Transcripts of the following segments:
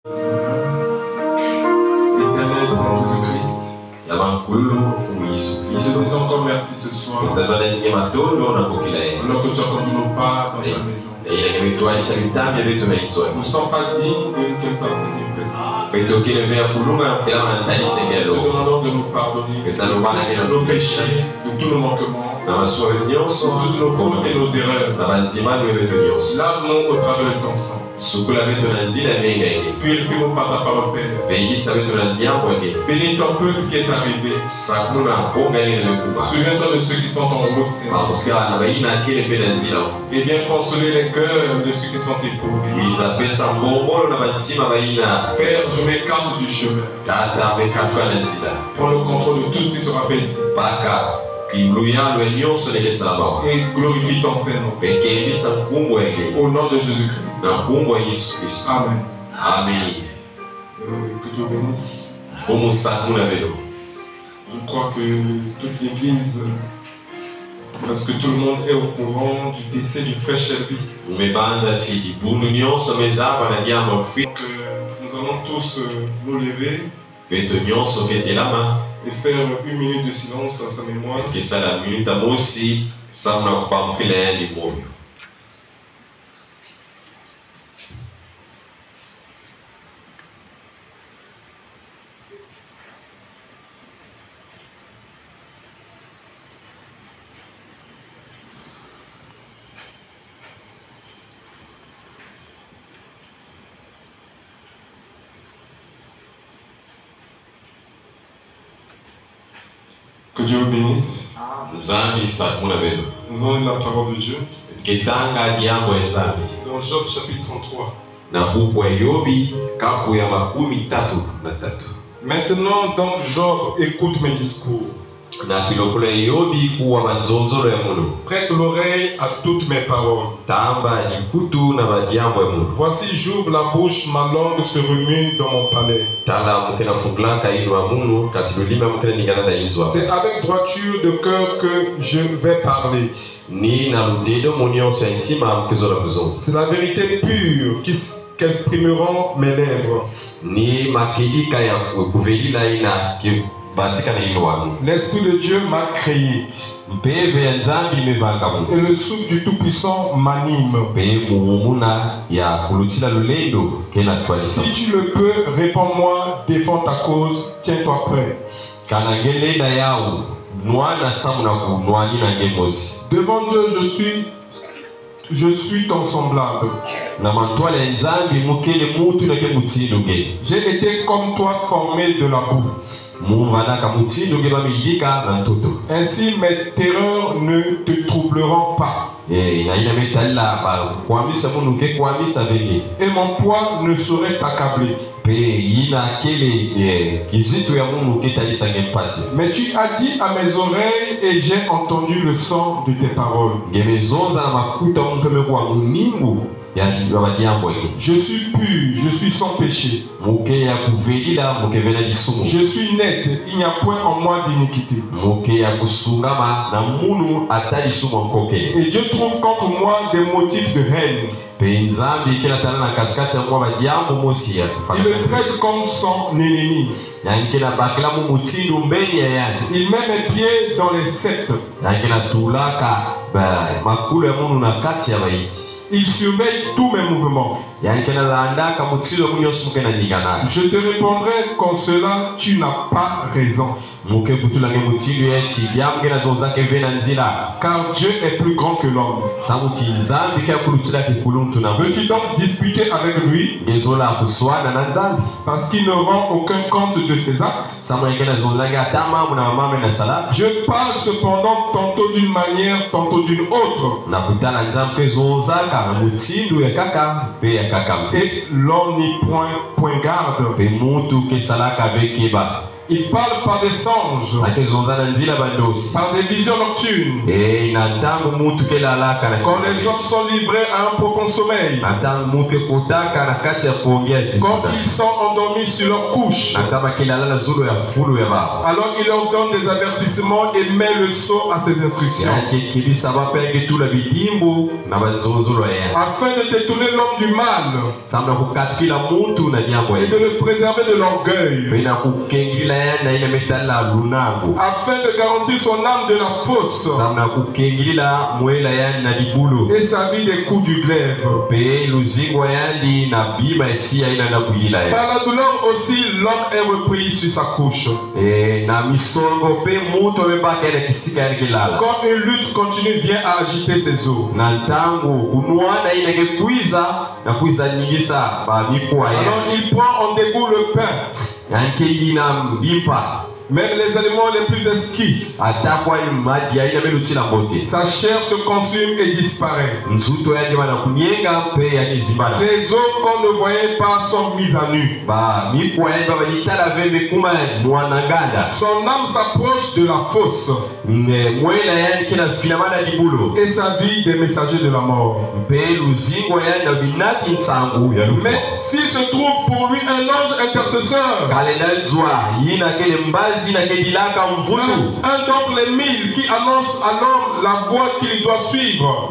Éternel Saint Jésus-Christ, nous te disons encore merci ce soir. Alors que tu as conduit nos pas dans ta maison. Nous ne sommes pas dignes de te passer tes présences. Nous te demandons de nous pardonner de nos péchés, de tous nos manquements, de toutes nos fautes et nos erreurs. Lave-nous au travers de ton sang. Purifie-nous par ta parole, Père. Bénis ton peuple qui est arrivé. Souviens-toi de ceux qui sont en route, Seigneur. Et viens consoler les cœurs de ceux qui sont éprouvés. Père, je m'écarte du chemin. Prends le contrôle de tout ce qui sera fait ici. Et glorifie ton Seigneur. Au nom de Jésus-Christ. Amen. Amen. Que Dieu bénisse. Je crois que toute l'église, parce que tout le monde est au courant du décès du frère Shelby. Donc, nous allons tous nous lever et faire une minute de silence à sa mémoire. Que Dieu vous bénisse. Nous allons lire la parole de Dieu. Dans Job chapitre 33. Maintenant, donc, Job, écoute mes discours. Prête l'oreille à toutes mes paroles. Voici, j'ouvre la bouche, ma langue se remue dans mon palais. C'est avec droiture de cœur que je vais parler. C'est la vérité pure qu'exprimeront mes lèvres. L'Esprit de Dieu m'a créé. Et le souffle du Tout-Puissant m'anime. Si tu le peux, réponds-moi, défends ta cause, tiens-toi prêt. Devant Dieu, je suis ton semblable. J'ai été comme toi formé de la boue. Ainsi mes terreurs ne te troubleront pas. Et mon poids ne saurait t'accabler. Mais tu as dit à mes oreilles et j'ai entendu le son de tes paroles. Je suis pur, je suis sans péché. Je suis net, il n'y a point en moi d'iniquité. Et Dieu trouve contre moi des motifs de haine. Il le traite comme son ennemi. Il met mes pieds dans les sectes. Il surveille tous mes mouvements. Je te répondrai qu'en cela tu n'as pas raison. Car Dieu est plus grand que l'homme. Veux-tu donc discuter avec lui? Parce qu'il ne rend aucun compte de ses actes. Je parle cependant tantôt d'une manière, tantôt d'une autre. Et l'on n'y point garde. Il parle par des songes, par des visions nocturnes. Quand les hommes sont livrés à un profond sommeil, quand ils sont endormis sur leur couche, alors il leur donne des avertissements et met le sceau à ses instructions, afin de détourner l'homme du mal et de le préserver de l'orgueil, afin de garantir son âme de la fosse et sa vie des coups du glaive. Par la douleur aussi, l'homme est repris sur sa couche. Quand une lutte continue vient à agiter ses os, alors il prend en dégoût le pain. Même les animaux les plus exquis, sa chair se consume et disparaît. Ses os qu'on ne voyait pas sont mis à nu. Son âme s'approche de la fosse et sa vie des messagers de la mort. Mais s'il se trouve pour lui un ange intercesseur, un d'entre les 1000 qui annonce à l'homme la voie qu'il doit suivre,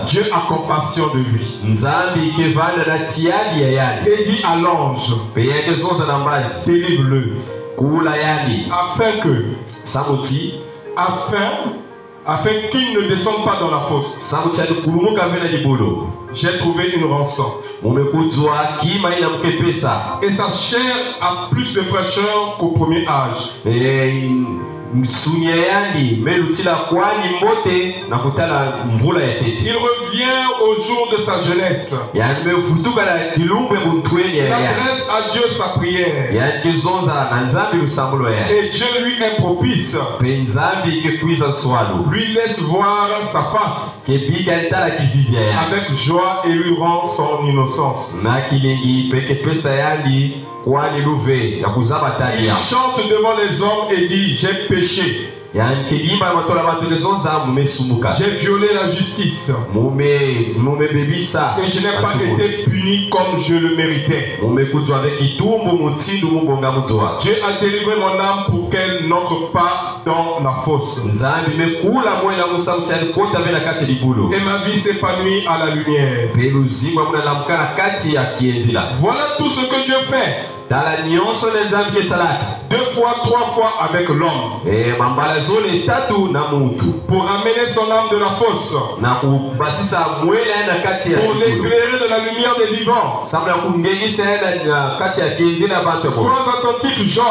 Dieu a compassion de lui et dit à l'ange, délivre-le, afin qu'il ne descende pas dans la fosse. J'ai trouvé une rançon. Et sa chair a plus de fraîcheur qu'au premier âge. Il revient au jour de sa jeunesse. Il adresse à Dieu sa prière. Et Dieu lui est propice. Lui laisse voir sa face avec joie et lui rend son innocence. Il chante devant les hommes et dit, j'ai péché. J'ai violé la justice et je n'ai pas été puni comme je le méritais. Dieu a délivré mon âme pour qu'elle n'entre pas dans la fosse. Et ma vie s'épanouit à la lumière. Voilà tout ce que Dieu fait. 2 fois, 3 fois avec l'homme pour amener son âme de la fosse, pour l'éclairer de la lumière des vivants. Sois attentif, Job.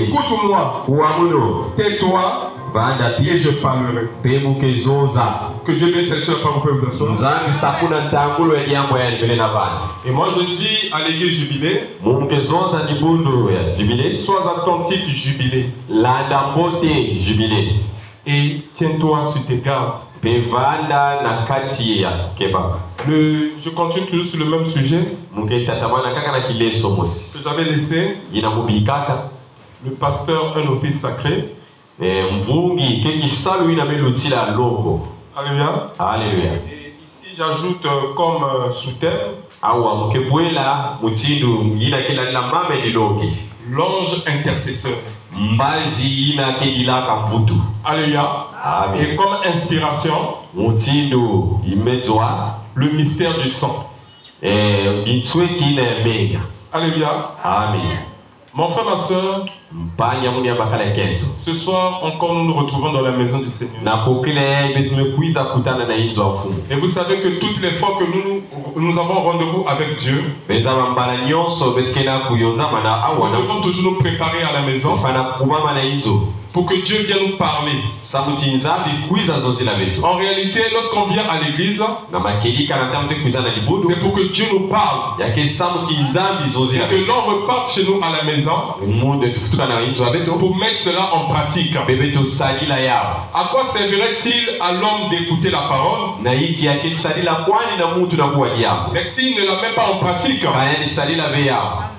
Écoute-moi. Tais-toi et je parlerai. Que Dieu bénisse cette parole. Vous pouvez vous asseoir. Et moi je dis à l'église jubilée, sois attentif, jubilé. Et tiens-toi sur tes gardes. Je continue toujours sur le même sujet que j'avais laissé. Le pasteur, un office sacré. Alléluia. Alléluia. Et ici j'ajoute comme sous-thème l'ange intercesseur. Alléluia. Amen. Et comme inspiration, le mystère du sang. Alléluia. Amen. Mon frère, ma soeur, ce soir encore nous nous retrouvons dans la maison du Seigneur. Et vous savez que toutes les fois que nous avons rendez-vous avec Dieu, nous devons toujours nous préparer à la maison pour que Dieu vienne nous parler. En réalité, lorsqu'on vient à l'église, c'est pour que Dieu nous parle. Et que l'on reparte chez nous à la maison pour mettre cela en pratique. À quoi servirait-il à l'homme d'écouter la parole? Mais s'il ne la met pas en pratique,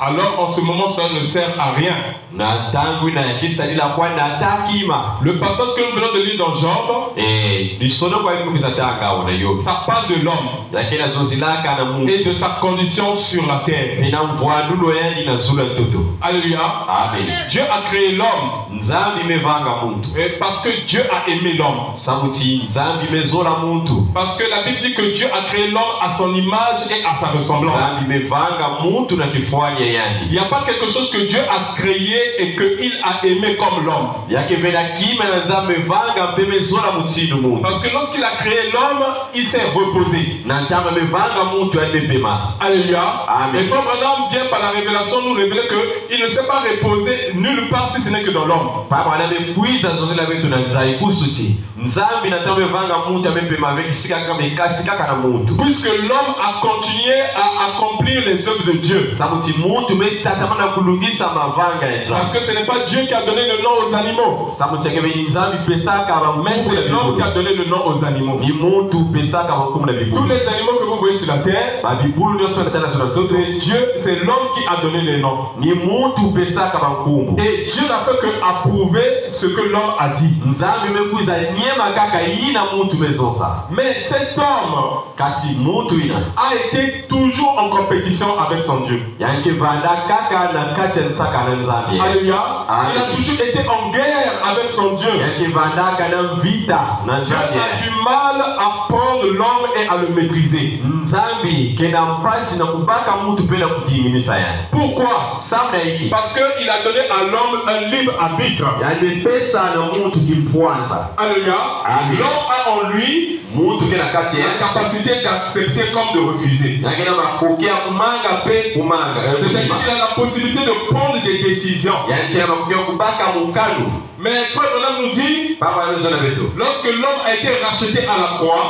alors en ce moment ça ne sert à rien. Le passage que nous venons de lire dans Job, ça parle de l'homme et de sa condition sur la terre. Alléluia. Dieu a créé l'homme parce que Dieu a aimé l'homme. Parce que la Bible dit que Dieu a créé l'homme à son image et à sa ressemblance. Il n'y a pas quelque chose que Dieu a créé et qu'il a aimé comme l'homme. Parce que lorsqu'il a créé l'homme, il s'est reposé. Alléluia. Mais Frère Branham vient par la révélation nous révéler qu'il ne s'est pas reposé nulle part si ce n'est que dans l'homme. Puisque l'homme a continué à accomplir les œuvres de Dieu. Parce que ce n'est pas Dieu qui a donné le nom aux animaux, mais c'est l'homme qui a donné le nom aux animaux. Tous les animaux que vous voyez sur la terre, c'est l'homme qui a donné les noms. Et Dieu n'a fait que approuver ce que l'homme a dit. Mais cet homme a été toujours en compétition avec son Dieu. Alléluia. Il a toujours été en guerre avec son Dieu. Dieu a du mal à prendre l'homme et à le maîtriser. Pourquoi? Parce qu'il a donné à l'homme un libre arbitre. Alléluia. L'homme a en lui la capacité d'accepter comme de refuser. C'est-à-dire qu'il a la possibilité de prendre des décisions. Mais Frère Branham nous dit, lorsque l'homme a été racheté à la croix,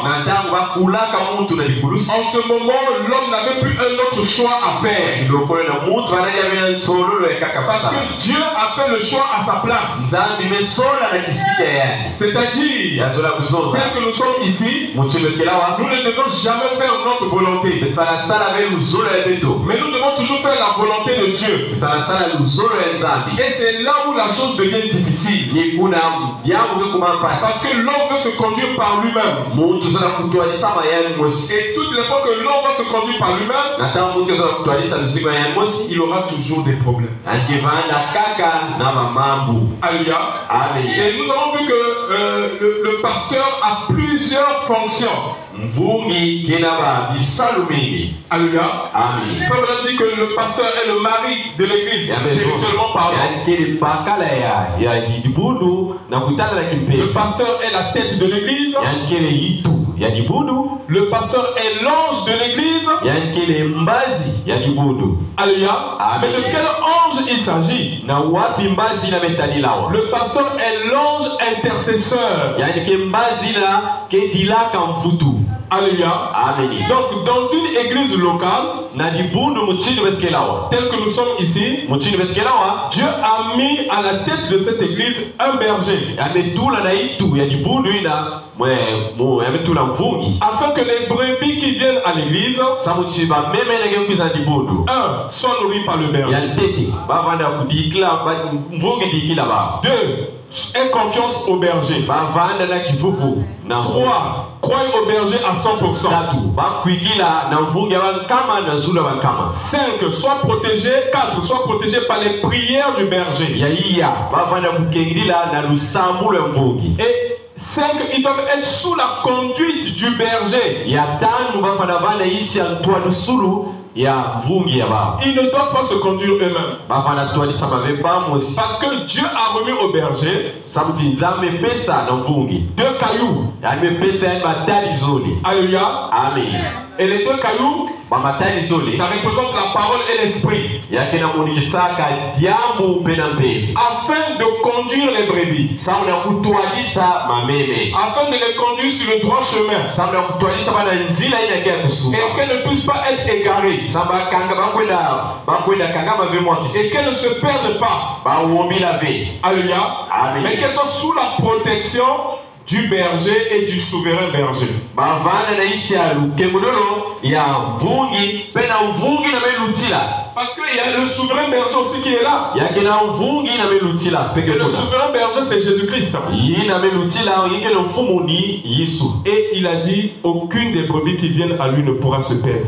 en ce moment, l'homme n'avait plus un autre choix à faire. Parce que Dieu a fait le choix à sa place. C'est-à-dire, tel que nous sommes ici, nous ne devons jamais faire notre volonté. Mais nous devons toujours faire la volonté de Dieu. Et c'est là où la chose devient difficile. Parce que l'homme veut se conduire par lui-même. Et toutes les fois que l'homme va se conduire par lui-même, il aura toujours des problèmes. Alléluia. Et nous avons vu que le pasteur a plusieurs fonctions. Alléluia. Comme on a dit que le pasteur est le mari de l'église, spirituellement parlant. Le pasteur est la tête de l'église. Le pasteur est l'ange de l'église. Alléluia. Mais de quel ange il s'agit? Le pasteur est l'ange intercesseur. Alléluia. Donc dans une église locale, telle que nous sommes ici, Dieu a mis à la tête de cette église un berger. Afin que les brebis qui viennent à l'église, soient nourris par le berger. 2. Aie confiance au berger. 3. Croyez au berger à 100%. 5. Sois protégé. 4. Sois protégé par les prières du berger. Et 5. Ils doivent être sous la conduite du berger. Ils ne doivent pas se conduire eux-mêmes. Parce que Dieu a remis au berger Deux cailloux. Alléluia. Amen. Et les deux cailloux, ça représente la parole et l'esprit. Afin de conduire les brebis. Afin de les conduire sur le droit chemin. Et qu'elles ne puissent pas être égarées. Et qu'elles ne se perdent pas. Alléluia. Amen. Mais qu'elles soient sous la protection du berger et du souverain berger. Parce qu'il y a le souverain berger aussi qui est là. Et le souverain berger, c'est Jésus-Christ. Et il a dit, aucune des brebis qui viennent à lui ne pourra se perdre.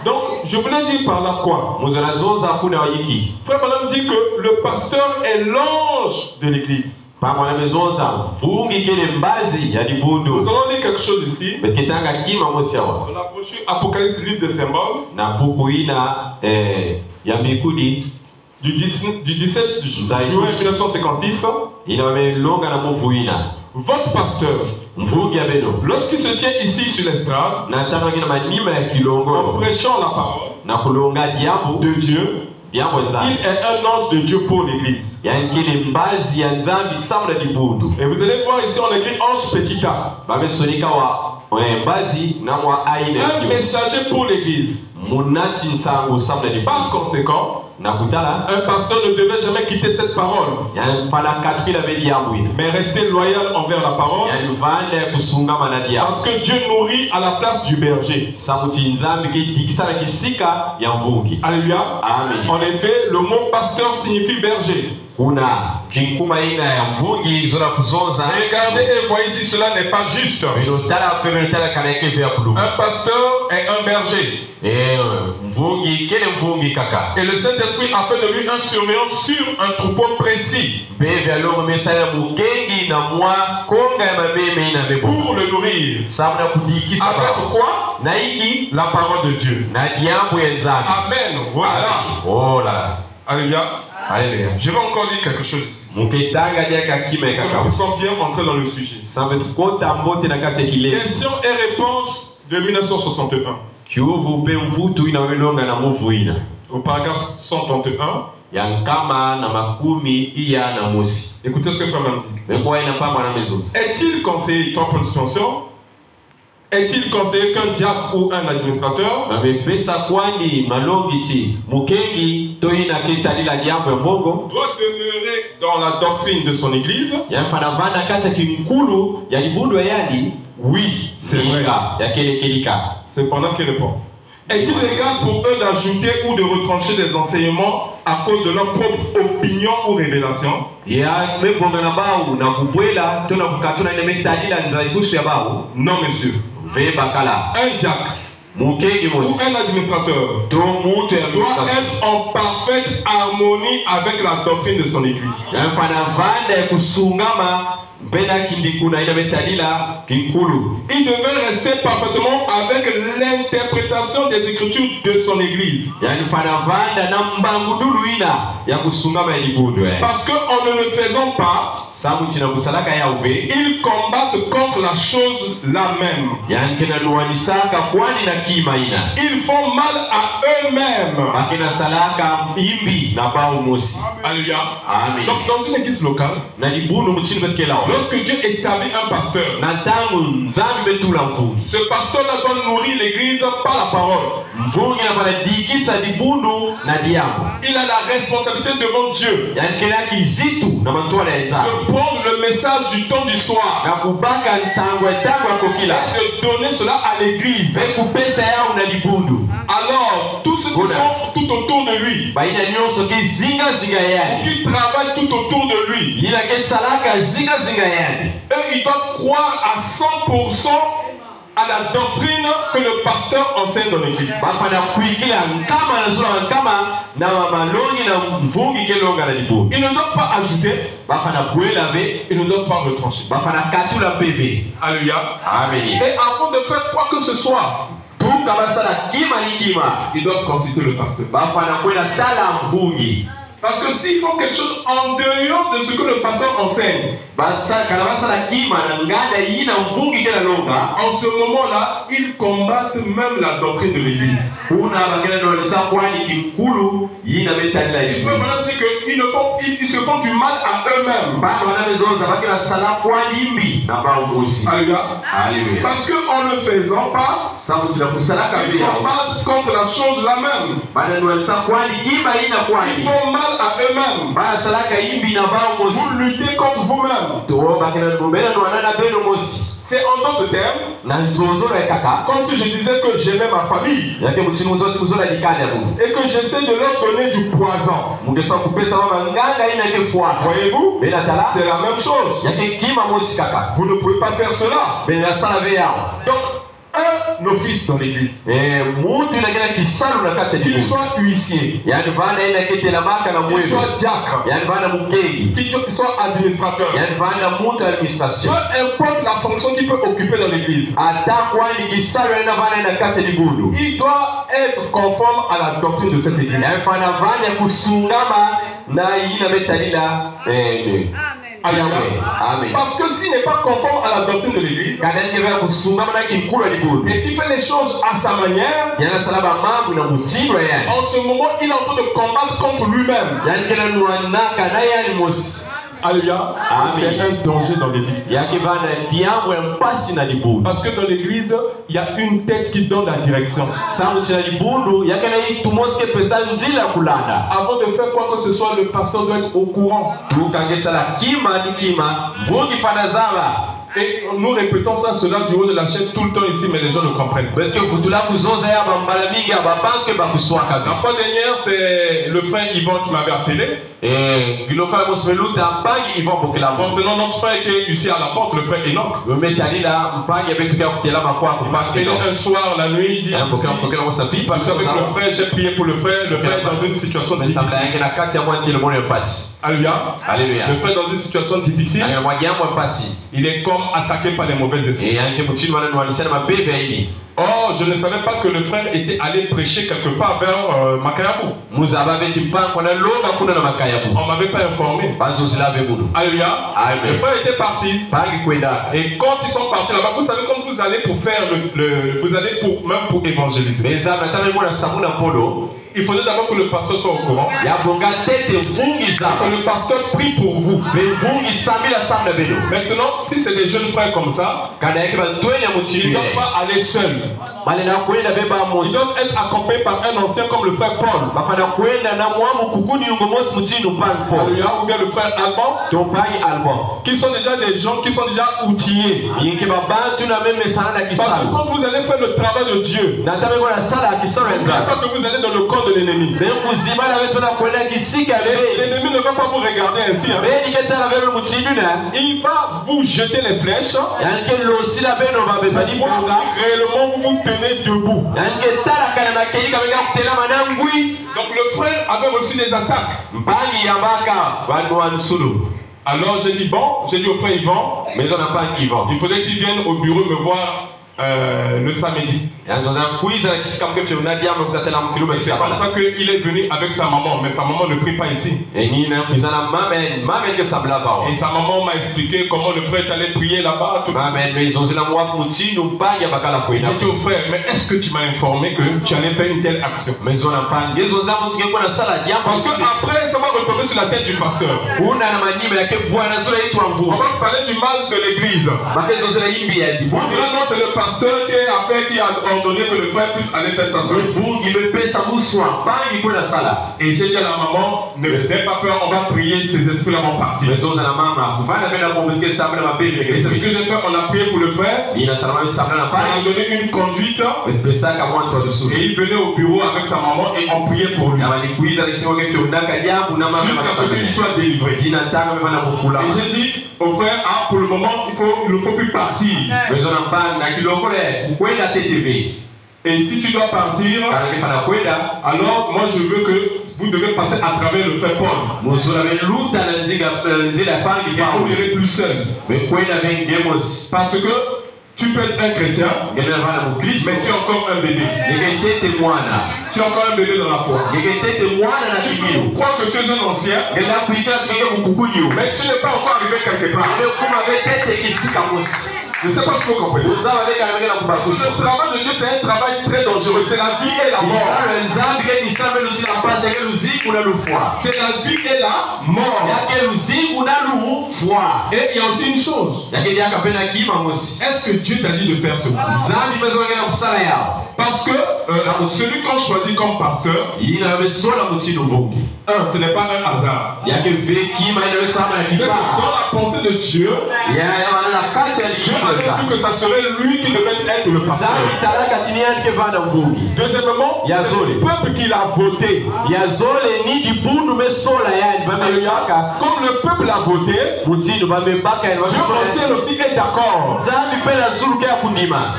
Donc, je voulais dire par là quoi? Frère Madame dit que le pasteur est l'ange de l'église. Nous allons lire quelque chose ici. On a approché Apocalypse, livre de symboles. Du 17 juin 1956. Votre pasteur, lorsqu'il se tient ici sur l'estrade, en prêchant la parole de Dieu, il est un ange de Dieu pour l'église. Et vous allez voir ici, on écrit ange petit a. Un messager pour l'église. Par conséquent, un pasteur ne devait jamais quitter cette parole, mais rester loyal envers la parole, parce que Dieu nourrit à la place du berger. Alléluia. En effet, le mot pasteur signifie berger. Regardez et voyez si cela n'est pas juste. Un pasteur est un berger. Et le Saint-Esprit a fait de lui un surveillant sur un troupeau précis. Pour le nourrir. Avec quoi? La parole de Dieu. Amen. Voilà. Alléluia. Alléluia. Je vais encore dire quelque chose ici. Nous sommes bien entrés dans le sujet. Questions et réponses de 1961. Au paragraphe 131. Écoutez ce que Frère dit. Est-il conseillé, toi pour l'extension, est-il conseillé qu'un diacre ou un administrateur doit demeurer dans la doctrine de son église? Oui, c'est vrai. Cependant, qu'il répond. Est-il légal pour eux d'ajouter ou de retrancher des enseignements à cause de leur propre opinion ou révélation? Non, monsieur. Un diacre ou un administrateur doit être en parfaite harmonie avec la doctrine de son église. Il devait rester parfaitement avec l'interprétation des écritures de son église. Parce qu'en ne le faisant pas, ils combattent contre la chose la même. Ils font mal à eux-mêmes. Alléluia. Donc dans une église locale, lorsque Dieu établit un pasteur, ce pasteur-là doit nourrir l'église par la parole. Il a la responsabilité devant Dieu de prendre le message du temps du soir et de donner cela à l'église. Alors, tous ceux qui sont tout autour de lui, qui travaillent tout autour de lui, eux, ils doivent croire à 100% à la doctrine que le pasteur enseigne dans l'église. Ils ne doivent pas ajouter, ils ne doivent pas retrancher. Alléluia. Et avant de faire quoi que ce soit, ils doivent consulter le pasteur. Parce que s'ils font quelque chose en dehors de ce que le pasteur enseigne, en ce moment-là, ils combattent même la doctrine de l'Église. Il faut maintenant dire qu'ils se font du mal à eux-mêmes. Alléluia. Parce qu'en ne faisant pas, ils combattent contre la chose la même. Ils font mal à eux-mêmes. Vous luttez contre vous-même. C'est en d'autres termes, comme si je disais que j'aimais ma famille et que j'essaie de leur donner du poison. Voyez-vous, c'est la même chose. Vous ne pouvez pas faire cela. Donc, un office dans l'église, qu'il soit huissier, qu'il soit diacre, qu'il soit administrateur, peu importe la fonction qu'il peut occuper dans l'église, il doit être conforme à la doctrine de cette église. Amen. Parce que s'il n'est pas conforme à la doctrine de l'église et qu'il fait les choses à sa manière, en ce moment il est en train de combattre contre lui-même. Alléluia. C'est un danger dans l'église. Parce que dans l'église, il y a une tête qui donne la direction. Avant de faire quoi que ce soit, le pasteur doit être au courant. Et nous répétons cela du haut de la chaîne tout le temps ici, mais les gens ne comprennent pas. La fois dernière, c'est le frère Yvan qui m'avait appelé. Concernant notre frère qui est ici à la porte, le frère Enoch. Et un soir, la nuit, il dit parce qu'avec le frère, j'ai prié pour le frère est dans une situation difficile. Alléluia. Le frère est dans une situation difficile. Il est comme attaqué par les mauvais esprits. Or, je ne savais pas que le frère était allé prêcher quelque part vers Makayabou. On ne m'avait pas informé. Alléluia. Le frère était parti. Et quand ils sont partis là-bas, vous savez, quand vous allez pour faire vous allez même pour évangéliser. Il faudrait d'abord que le pasteur soit au courant. Que le pasteur prie pour vous. Maintenant, si c'est des jeunes frères comme ça, ils ne doivent pas aller seuls. Ils doivent être accompagnés par un ancien comme le frère Paul. Ou bien le frère Alban. Qui sont déjà des gens qui sont déjà outillés. Parce que quand vous allez faire le travail de Dieu, quand vous allez dans le corps de l'ennemi, l'ennemi ne va pas vous regarder ainsi. Il va vous jeter les flèches. Réellement vous vous tenez debout. Donc le frère avait reçu des attaques. Alors j'ai dit au frère Yvan, mais on n'a pas Yvan. Il faudrait qu'il vienne au bureau me voir le samedi. C'est pour ça qu'il est venu avec sa maman, mais sa maman ne prie pas ici. Et sa maman m'a expliqué comment le frère allait prier là-bas. J'ai dit au frère, mais est-ce que tu m'as informé que tu allais faire une telle action? Parce que après, ça va retomber sur la tête du pasteur. On va parler du mal de l'église. C'est le pasteur qui a ordonné que le frère puisse aller faire sa soeur. Et j'ai dit à la maman, n'aie pas peur, on va prier, ces esprits-là vont partir. Et c'est ce que j'ai fait, on a prié pour le frère. On a donné une conduite. Et il venait au bureau avec sa maman et on priait pour lui. Jusqu'à ce qu'il soit délivré. Et j'ai dit au frère, pour le moment, il ne faut plus partir. Et si tu dois partir, alors moi je veux que vous devez passer à travers le frère Paul. Vous n'irez plus seul. Parce que Tu peux être un chrétien, mais tu es encore un bébé. Tu es encore un bébé dans la foi. Tu crois que tu es un ancien, mais tu n'es pas encore arrivé quelque part. Je ne sais pas si vous comprenez. Le travail de Dieu, c'est un travail très dangereux. C'est la vie et la mort. C'est la vie et la mort. Et il y a aussi une chose. Est-ce que Dieu t'a dit de faire ce coup? Parce que celui qu'on choisit comme pasteur, ce n'est pas un hasard. Dans la pensée de Dieu, Dieu avait dit que ça serait lui qui devait être le pasteur. Deuxièmement, c'est le peuple qui l'a voté. Comme le peuple a voté, Dieu aussi est d'accord.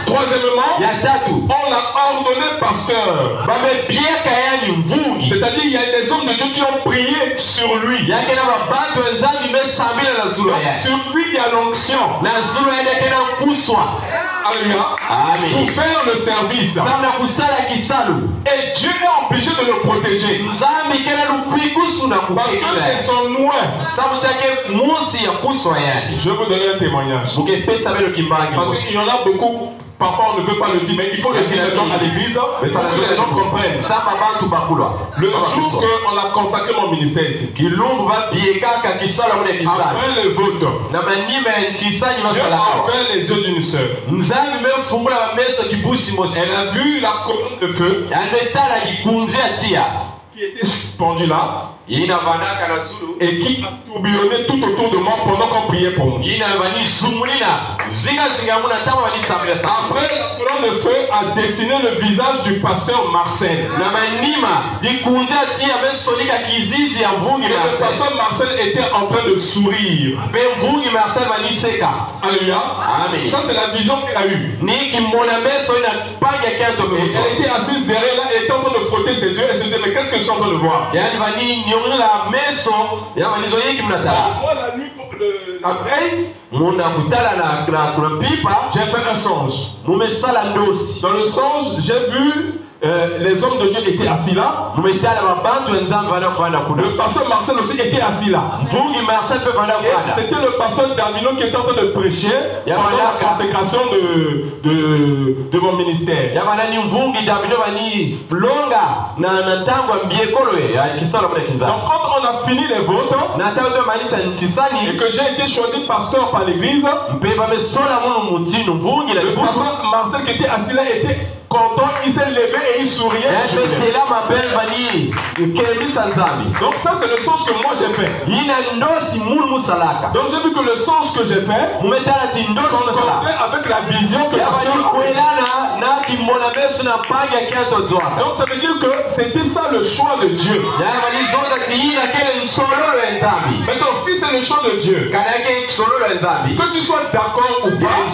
Troisièmement, on l'a ordonné pasteur. C'est-à-dire qu'il y a des hommes de Dieu qui ont prié sur lui. Sur lui il y a l'onction. Alléluia. Pour faire le service. Et Dieu est obligé de le protéger. Parce que c'est son loin. Je vais vous donner un témoignage. Parce qu'il y en a beaucoup. Parfois on ne peut pas le dire, mais il faut le dire à l'église pour que les gens comprennent. Le jour qu'on a consacré mon ministère ici, après le vote, Dieu a ouvert les yeux d'une sœur. Elle a vu la colonne de feu qui était suspendue là et qui a tourbillonné tout autour de moi pendant qu'on priait pour moi. Après, la colonne de feu a dessiné le visage du pasteur Marcel. Le pasteur Marcel était en train de sourire. Alléluia. Ça c'est la vision qu'il a eue. Elle était assise derrière là, elle était en train de frotter ses yeux et se disait mais qu'est-ce que je suis en train de voir? Moi la nuit la veille, j'ai fait un songe. Dans le songe, j'ai vu les hommes de Dieu étaient assis là. Le pasteur Marcel aussi était assis là. C'était le pasteur Davino qui était en train de prêcher pendant la consécration de mon ministère. Donc quand on a fini les votes et que j'ai été choisi pasteur par l'église, le pasteur Marcel qui était assis là était content, il s'est levé et il souriait. Donc ça c'est le songe que moi j'ai fait. Donc j'ai vu que le songe que j'ai fait correspondait avec la vision que donc ça veut dire que c'était ça le choix de Dieu. Maintenant si c'est le choix de Dieu, que tu sois d'accord ou pas,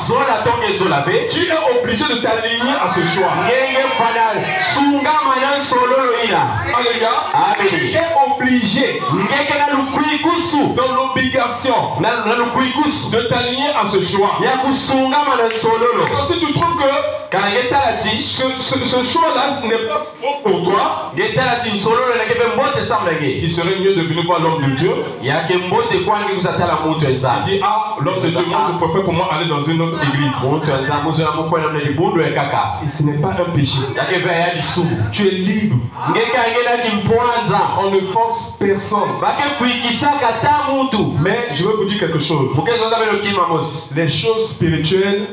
tu es obligé de t'aligner à ce choix. Alléluia. Tu es obligé dans l'obligation de t'aligner à ce choix. Donc si tu trouves que ce choix-là ce n'est pas bon pour toi, il serait mieux de venir voir l'homme de Dieu. Il dit ah l'homme de Dieu, moi je préfère pour moi aller dans une autre église. Et ce n'est pas un péché. Tu es libre. On ne force personne. Mais je veux vous dire quelque chose. Les choses spirituelles,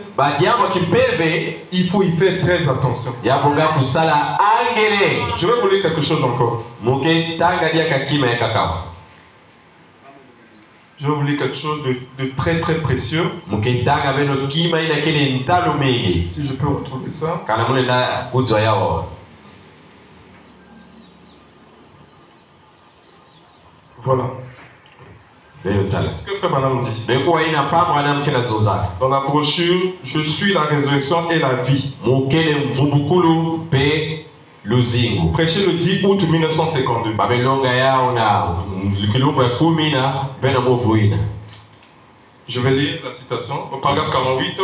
il faut y faire très attention. Je veux vous dire quelque chose encore. Je vais vous lire quelque chose de très très précieux. Si je peux retrouver ça. Voilà. Ce que fait Madame dit. Dans la brochure, je suis la résurrection et la vie. Prêché le 10 août 1952. Je vais lire la citation au paragraphe 48.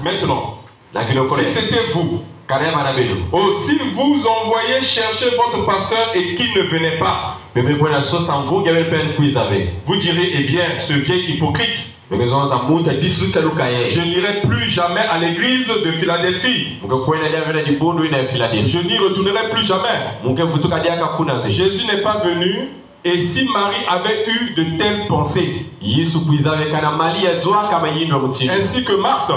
Maintenant, si c'était vous, si vous envoyez chercher votre pasteur et qu'il ne venait pas, vous direz, eh bien, ce vieil hypocrite, je n'irai plus jamais à l'église de Philadelphie. Je n'y retournerai plus jamais. Jésus n'est pas venu. Et si Marie avait eu de telles pensées, ainsi que Marthe,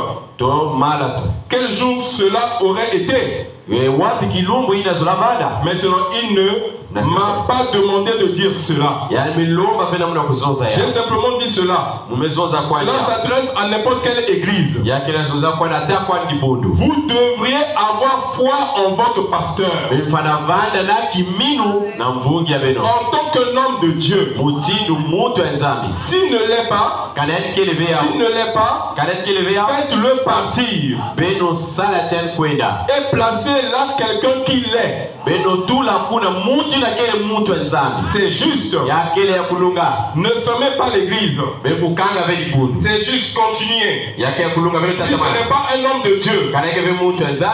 quel jour cela aurait été? Maintenant, il ne m'a pas demandé de dire cela. J'ai simplement dit cela. Cela s'adresse à n'importe quelle église. Vous devriez avoir foi en votre pasteur. En tant qu'un homme de Dieu. S'il ne l'est pas, faites-le partir. Et placez là quelqu'un qui l'est. C'est juste. Ne fermez pas l'église. C'est juste continuer. Si ce n'est pas un homme de Dieu,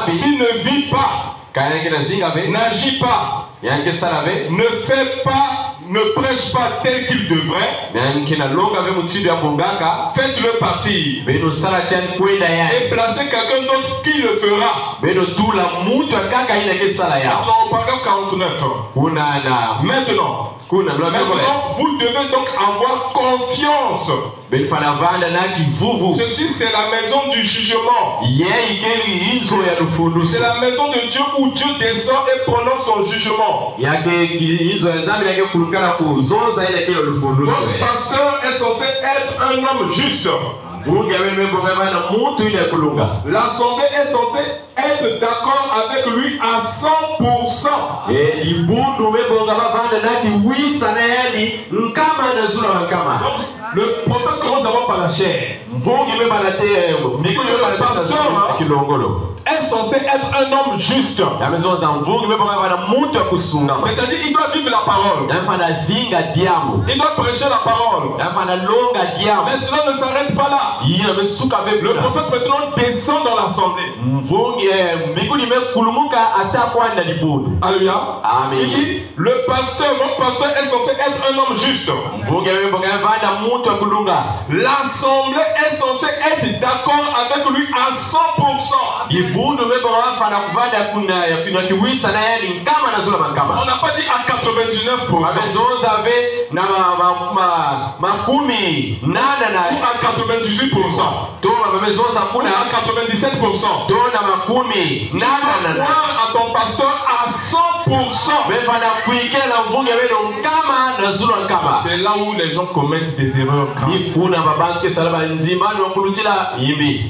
s'il ne vit pas, n'agit pas, ne fait pas, ne prêche pas tel qu'il devrait, faites-le partir et placez quelqu'un d'autre qui le fera. Maintenant, vous devez donc avoir confiance. Ceci, c'est la maison du jugement. C'est la maison de Dieu où Dieu descend et prononce son jugement. Votre pasteur est censé être un homme juste. L'assemblée est censée être d'accord avec lui à 100%. Le prophète commence d'abord par la chair. Le pasteur est censé être un homme juste. C'est-à-dire qu'il doit vivre la parole. Il doit prêcher la parole. Mais cela ne s'arrête pas là. Le prophète maintenant descend dans l'assemblée. Alléluia. Il dit, le pasteur, votre pasteur est censé être un homme juste. L'assemblée est censée être d'accord avec lui à 100%. On n'a pas dit à 99%. Ou à 98%. Ou à 97%. À ton pasteur à 100%. C'est là où les gens commettent des erreurs.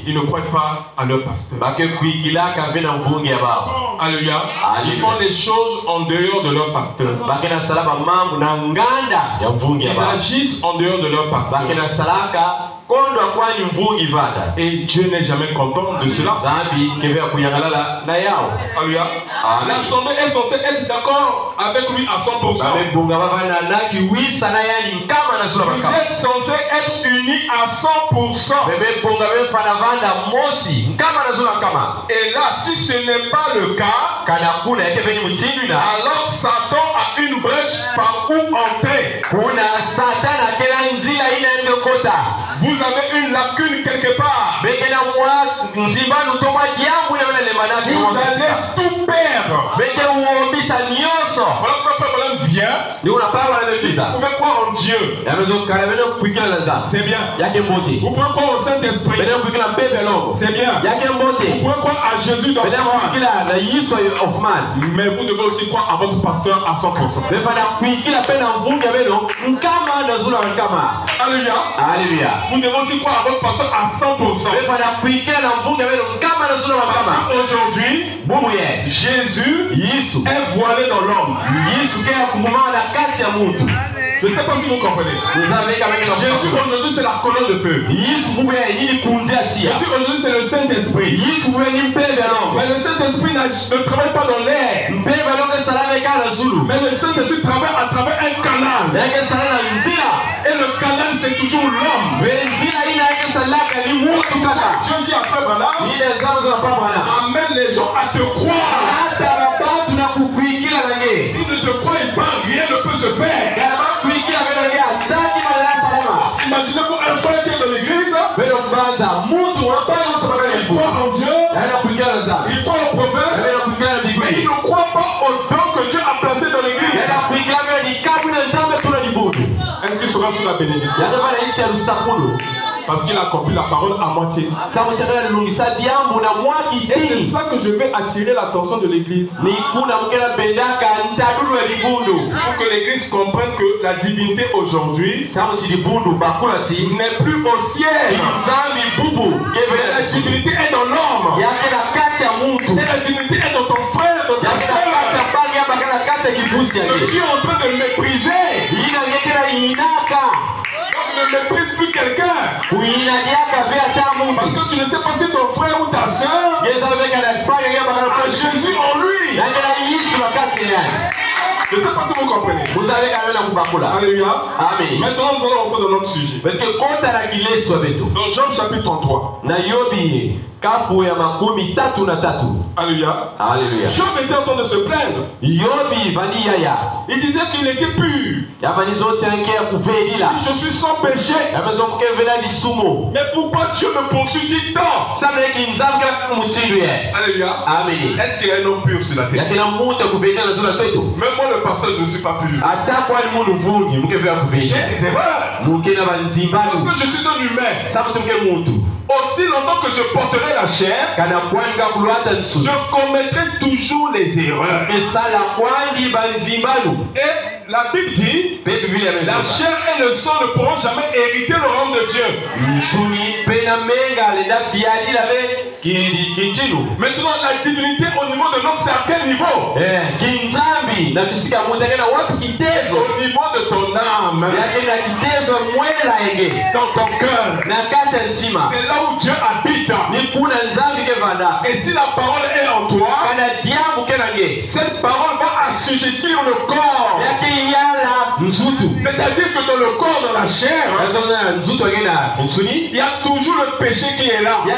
Ils ne croient pas à leur pasteur. Alléluia. Ils font les choses en dehors de leur pasteur. Ils agissent en dehors de leur pasteur. Et Dieu n'est jamais content de cela. Alléluia. L'assemblée est censée être d'accord avec lui à 100%. Vous êtes censés être unis à 100%. Et là, si ce n'est pas le cas, alors Satan a une brèche par où entrer. Vous avez une lacune quelque part. Vous allez tout perdre. Voilà pourquoi le problème vient. Vous pouvez croire en Dieu. C'est bien. Vous pouvez croire au Saint-Esprit. C'est bien. Vous pouvez croire à Jésus dans le mais vous devez aussi croire à votre pasteur à 100%. Alléluia. Vous devez aussi croire à votre pasteur à 100%. Aujourd'hui, Jésus est voilé dans l'homme. Je ne sais pas si vous comprenez. Jésus aujourd'hui c'est la colonne de feu. Jésus aujourd'hui c'est le Saint-Esprit. Mais le Saint-Esprit ne travaille pas dans l'air. Mais le Saint-Esprit travaille à travers un canal. Et le canal c'est toujours l'homme. dit à Frère Branham, amène les gens à te croire. S'ils ne te croient pas, rien ne peut se faire. Imaginez-vous un frère qui est dans l'église, il croit en Dieu, il croit au prophète, mais il ne croit pas au don que Dieu a placé dans l'église. Est-ce qu'il sera sous la bénédiction? Parce qu'il a compris la parole à moitié. Et c'est ça que je vais attirer l'attention de l'église. Pour que l'église comprenne que la divinité aujourd'hui n'est plus au ciel. La divinité est dans l'homme. Et la divinité est dans ton frère, dans ta soeur. Tu es en train de mépriser. Ne méprise plus quelqu'un. Parce que tu ne sais pas si ton frère ou ta soeur a Jésus en lui. Je ne sais pas si vous comprenez. Alléluia. Amen. Maintenant nous allons rentrer dans notre sujet. Dans Job chapitre 33. Alléluia. Alléluia. Job était en train de se plaindre. Il disait qu'il était pur. Je suis sans péché. Mais pourquoi Dieu me poursuit tant? Alléluia. Amen. Est-ce qu'il y a un homme pur sur la terre? Même moi le pasteur, je ne suis pas pur. J'ai des erreurs. Parce que je suis un humain. Aussi longtemps que je porterai la chair, je commettrai toujours les erreurs. Et la Bible dit, la chair et le sang ne pourront jamais hériter le royaume de Dieu. Maintenant, la divinité au niveau de l'homme, c'est à quel niveau? Au niveau de ton âme, dans ton cœur. C'est là où Dieu habite. Et si la parole est en toi, cette parole va assujettir le corps. C'est-à-dire que dans le corps, dans la chair, il y a toujours le péché qui est là. Mais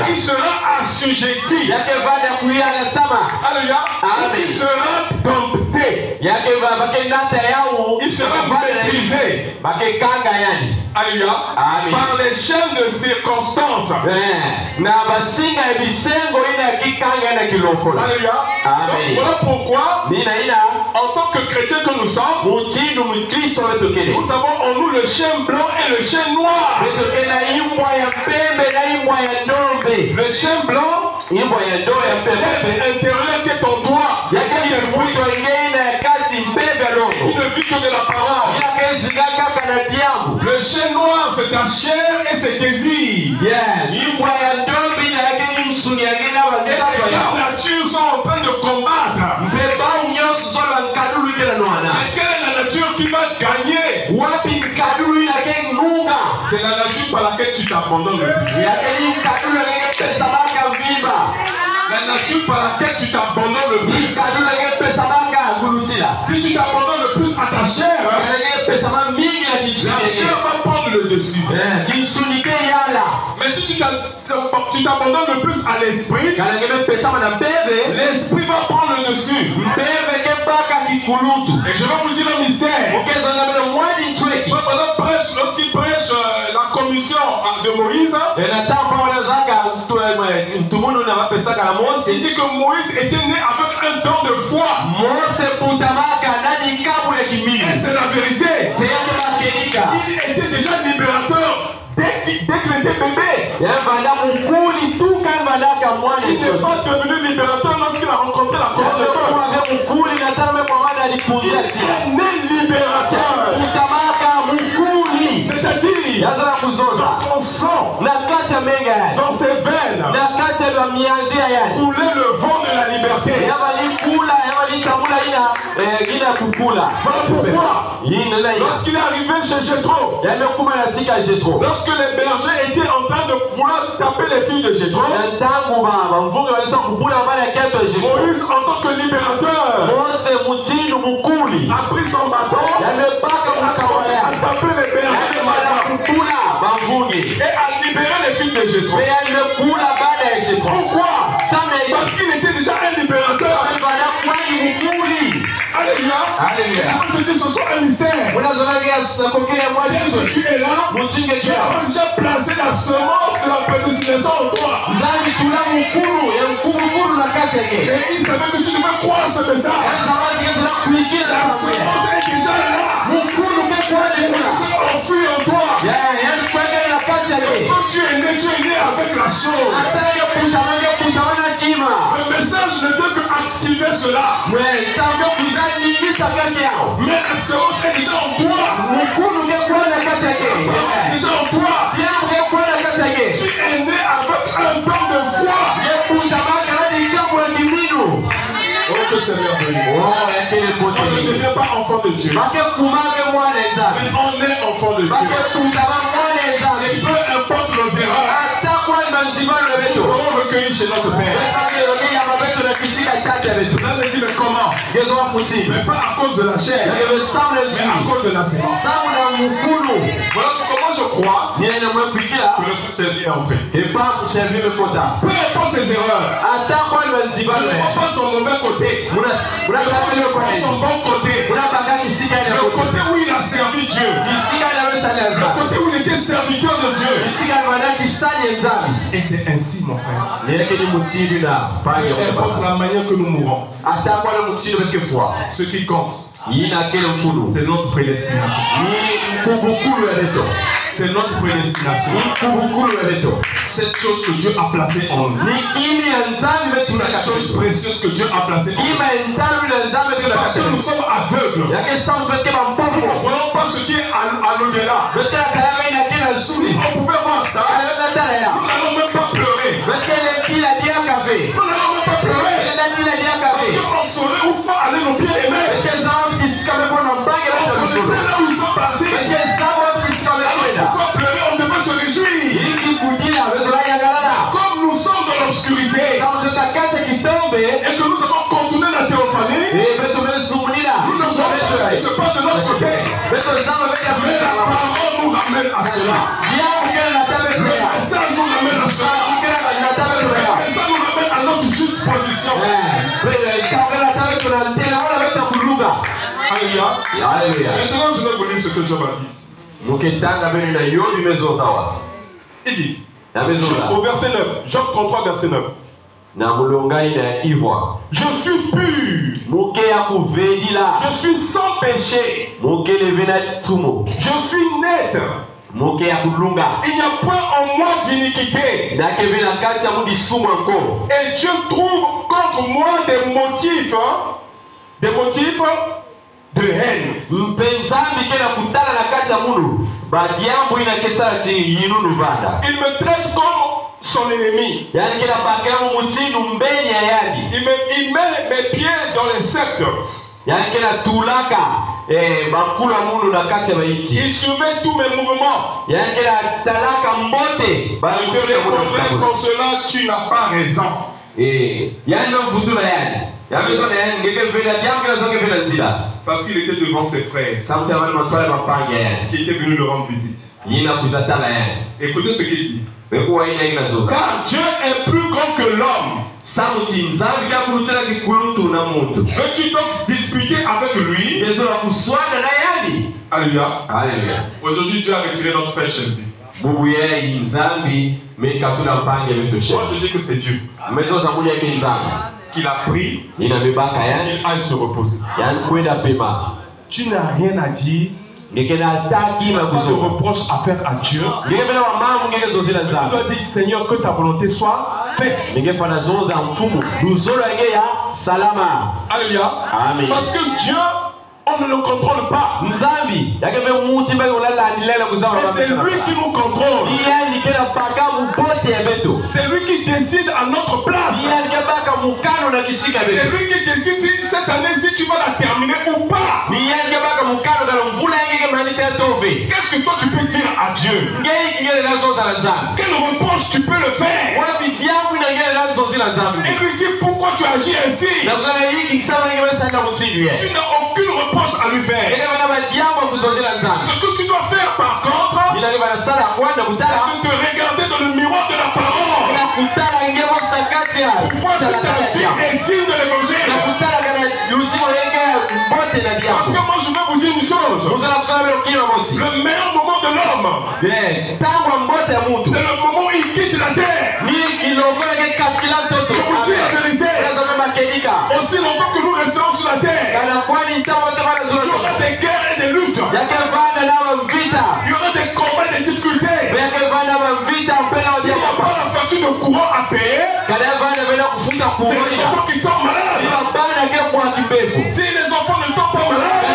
il sera assujetti. Alléluia. Il sera dompté. Il sera maîtrisé. Alléluia. Par les chaînes de circonstances. Alléluia. Voilà pourquoi, en tant que chrétiens que nous sommes, nous avons en nous le chêne blanc et le chêne noir. Le chêne blanc, l'intérieur qui est en toi, il ne vit que de la parole. Le chêne noir, c'est ta chair et ses désirs. Et la nature sont en train de combattre. Mais quelle est la nature qui va gagner? C'est la nature par laquelle tu t'abandonnes le plus. La nature par laquelle tu t'abandonnes le plus. Si tu t'abandonnes le plus à ta chair, la chair va prendre le dessus. Mais si tu t'abandonnes le plus à l'esprit, l'esprit va prendre le dessus. Et je vais vous dire un mystère. Lorsqu'il prêche la commission de Moïse, il dit que Moïse était né avec un don de foi. Et c'est la vérité. Il était déjà libérateur dès qu'il était bébé. Il n'est pas devenu libérateur lorsqu'il a rencontré la parole de Dieu. Il est né libérateur. C'est-à-dire, dans son sang, dans ses veines, coulait le vent de la liberté. Voilà pourquoi, lorsqu'il est arrivé chez Jéthro, lorsque les bergers étaient en train de vouloir taper les filles de Jéthro, Moïse, en tant que libérateur, a pris son bâton, a tapé les bergers et a libéré les filles de Jéthro. Pourquoi? Parce qu'il était déjà un libérateur. Alléluia. Alléluia. Je dis ce soit un mystère. Bien que tu es là, tu as déjà placé la semence de la prédestination en toi. Et il savait que tu devais croire ce message. La semence est déjà là. On fuit en toi. Quand tu es né avec la chose. Le message ne peut que activer cela. Mais la semence est déjà en toi. Déjà en toi. Tu es né avec un don de foi. Oh, que c'est merveilleux. On ne devient pas enfant de Dieu. Mais on est enfant de Dieu. Et peu importe nos erreurs, nous serons recueillis chez notre Père. Là, me dit, mais comment? Mais pas à cause de la chair, mais à cause de la sémence. Voilà comment je crois que le fils de Dieu est en paix. Peu importe ses erreurs, ne prends pas son mauvais côté, ne prends pas son bon côté, le côté où il a servi Dieu, le côté où il était serviteur de Dieu. Et c'est ainsi, mon frère. Peu importe la manière que nous mourons, ce qui compte, c'est notre prédestination. C'est notre prédestination. Cette chose que Dieu a placée en nous. Cette chose précieuse que Dieu a placée en nous. C'est parce que nous sommes aveugles. Nous ne voyons pas ce qui est à l'au-delà. Si on pouvait voir ça, nous n'allons même pas pleurer. Nous n'allons même pas pleurer. On saurait où faut aller nos pieds aimés. On connaît là où ils sont partis. Pourquoi pleurer? On devait se réjouir. Comme nous sommes dans l'obscurité et que nous avons contourné la théophanie, nous ne savons pas ce qui se passe de notre côté. Mais la parole nous ramène à cela. Le message nous ramène à cela. Le message nous ramène à notre juste position. Alléluia. Maintenant, je vais vous lire ce que Job a dit. Il dit, au verset 9, Job 33, verset 9. Je suis pur. Je suis sans péché. Je suis net. Il n'y a point en moi d'iniquité. Et Dieu trouve contre moi des motifs de haine. Il me traite comme son ennemi. Il met mes pieds dans les sectes. Il surveille tous mes mouvements. Je te répondrai pour cela, tu n'as pas raison. Parce qu'il était devant ses frères qui étaient venus le rendre visite. Écoutez ce qu'il dit. Car Dieu est plus grand que l'homme. Veux-tu donc disputer avec lui? Alléluia. Aujourd'hui, Dieu a retiré notre frère chez lui. Moi, je dis que c'est Dieu qu'il a pris, qu'il aille se reposer. Tu n'as rien à dire. Pas de reproche à faire à Dieu. Tu dois dire, Seigneur, que ta volonté soit faite. Alléluia. Parce que Dieu, on ne le contrôle pas. Et c'est lui qui nous contrôle. C'est lui qui décide à notre place. C'est lui qui décide si cette année si tu vas la terminer ou pas. Qu'est-ce que toi tu peux dire à Dieu? Quel reproche tu peux le faire? Et lui dire pourquoi tu agis ainsi. Tu n'as aucune reproche à lui faire. Ce que tu dois faire par contre, c'est de te regarder dans le miroir de la parole. Pourquoi ta vie est digne de l'évangile? Parce que moi je vais vous dire une chose. Le meilleur moment de l'homme, c'est le moment où il quitte la terre. Je vous dis la vérité. Aussi longtemps que nous resterons sur la terre, il y aura des guerres et des luttes. Il y aura des combats et des difficultés. Il n'y a pas la facture de courant à payer. C'est les enfants qui tombent malades. Si les enfants ne tombent pas malades,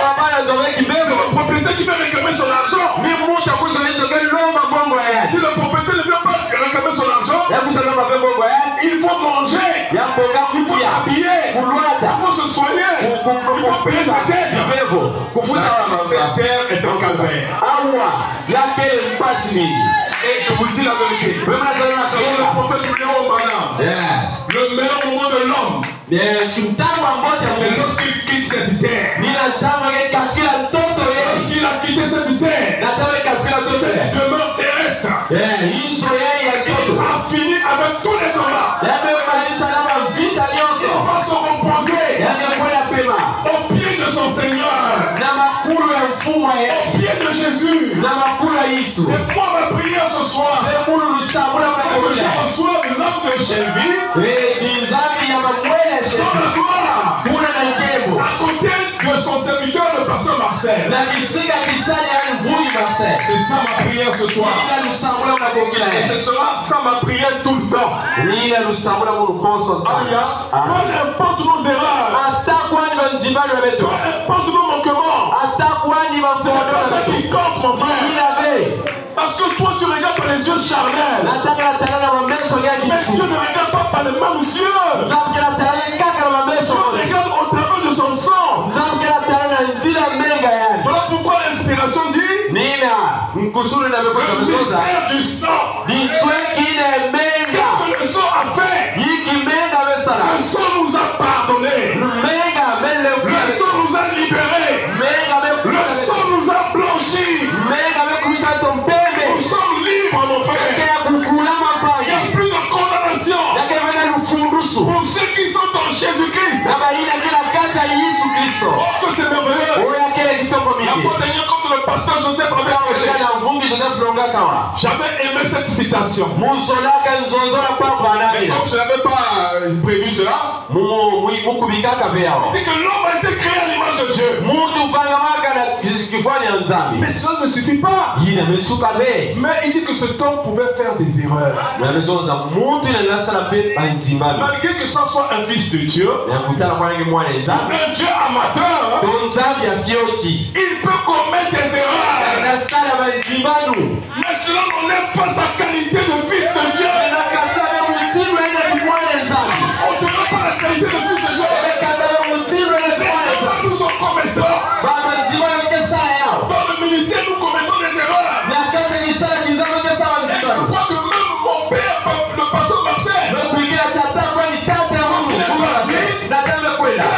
c'est le propriétaire qui va réclamer son argent. Si le propriétaire ne veut pas réclamer son argent, il faut manger, il faut s'habiller, il faut se soigner, il faut payer sa dette. Cette terre est un calvaire. Et je vous dis la vérité. Le prophète le meilleur moment de l'homme, c'est lorsqu'il quitte cette terre. Lorsqu'il a quitté cette terre, cette demeure terrestre, il a fini avec tous les combats. Il va se reposer au pied de son Seigneur, au pied de Jésus. Et moi, ma prière ce soir, c'est que je reçois de l'homme de Jésus dans la gloire, à côté de son serviteur, le pasteur Marcel. C'est ça ma prière ce soir. Et ce sera ça ma prière tout le temps. Peu importe nos erreurs, peu importe nos manquements, c'est pas ça qui compte, mon frère. Parce que toi tu regardes par les yeux charnels, mais Dieu ne regarde pas par les mains yeux. Dieu regarde au travers de son sang. Voilà pourquoi l'inspiration dit le mystère du sang. Qu'est-ce que le sang a fait? Le sang nous a pardonné. Le sang nous a libérés. Le sang nous a blanchis. Nous sommes libres, mon frère. Il n'y a plus de condamnation pour ceux qui sont en Jésus-Christ. Oh, que c'est merveilleux. La fois dernière, quand le pasteur Joseph avait prêché, j'avais aimé cette citation. Mais comme je n'avais pas prévu cela, il dit que l'homme a été créé à l'image de Dieu. Mais cela ne suffit pas. Mais il dit que cet homme pouvait faire des erreurs. Malgré que ça soit un fils de Dieu, un Dieu amateur, il peut commettre des erreurs. Mais cela n'enlève pas sa qualité de fils de Dieu. On ne donne pas la qualité de fils de Dieu. Nous sommes commettants. Dans le ministère, nous commettons des erreurs. Et je crois que même mon père, le pasteur Marcel, il a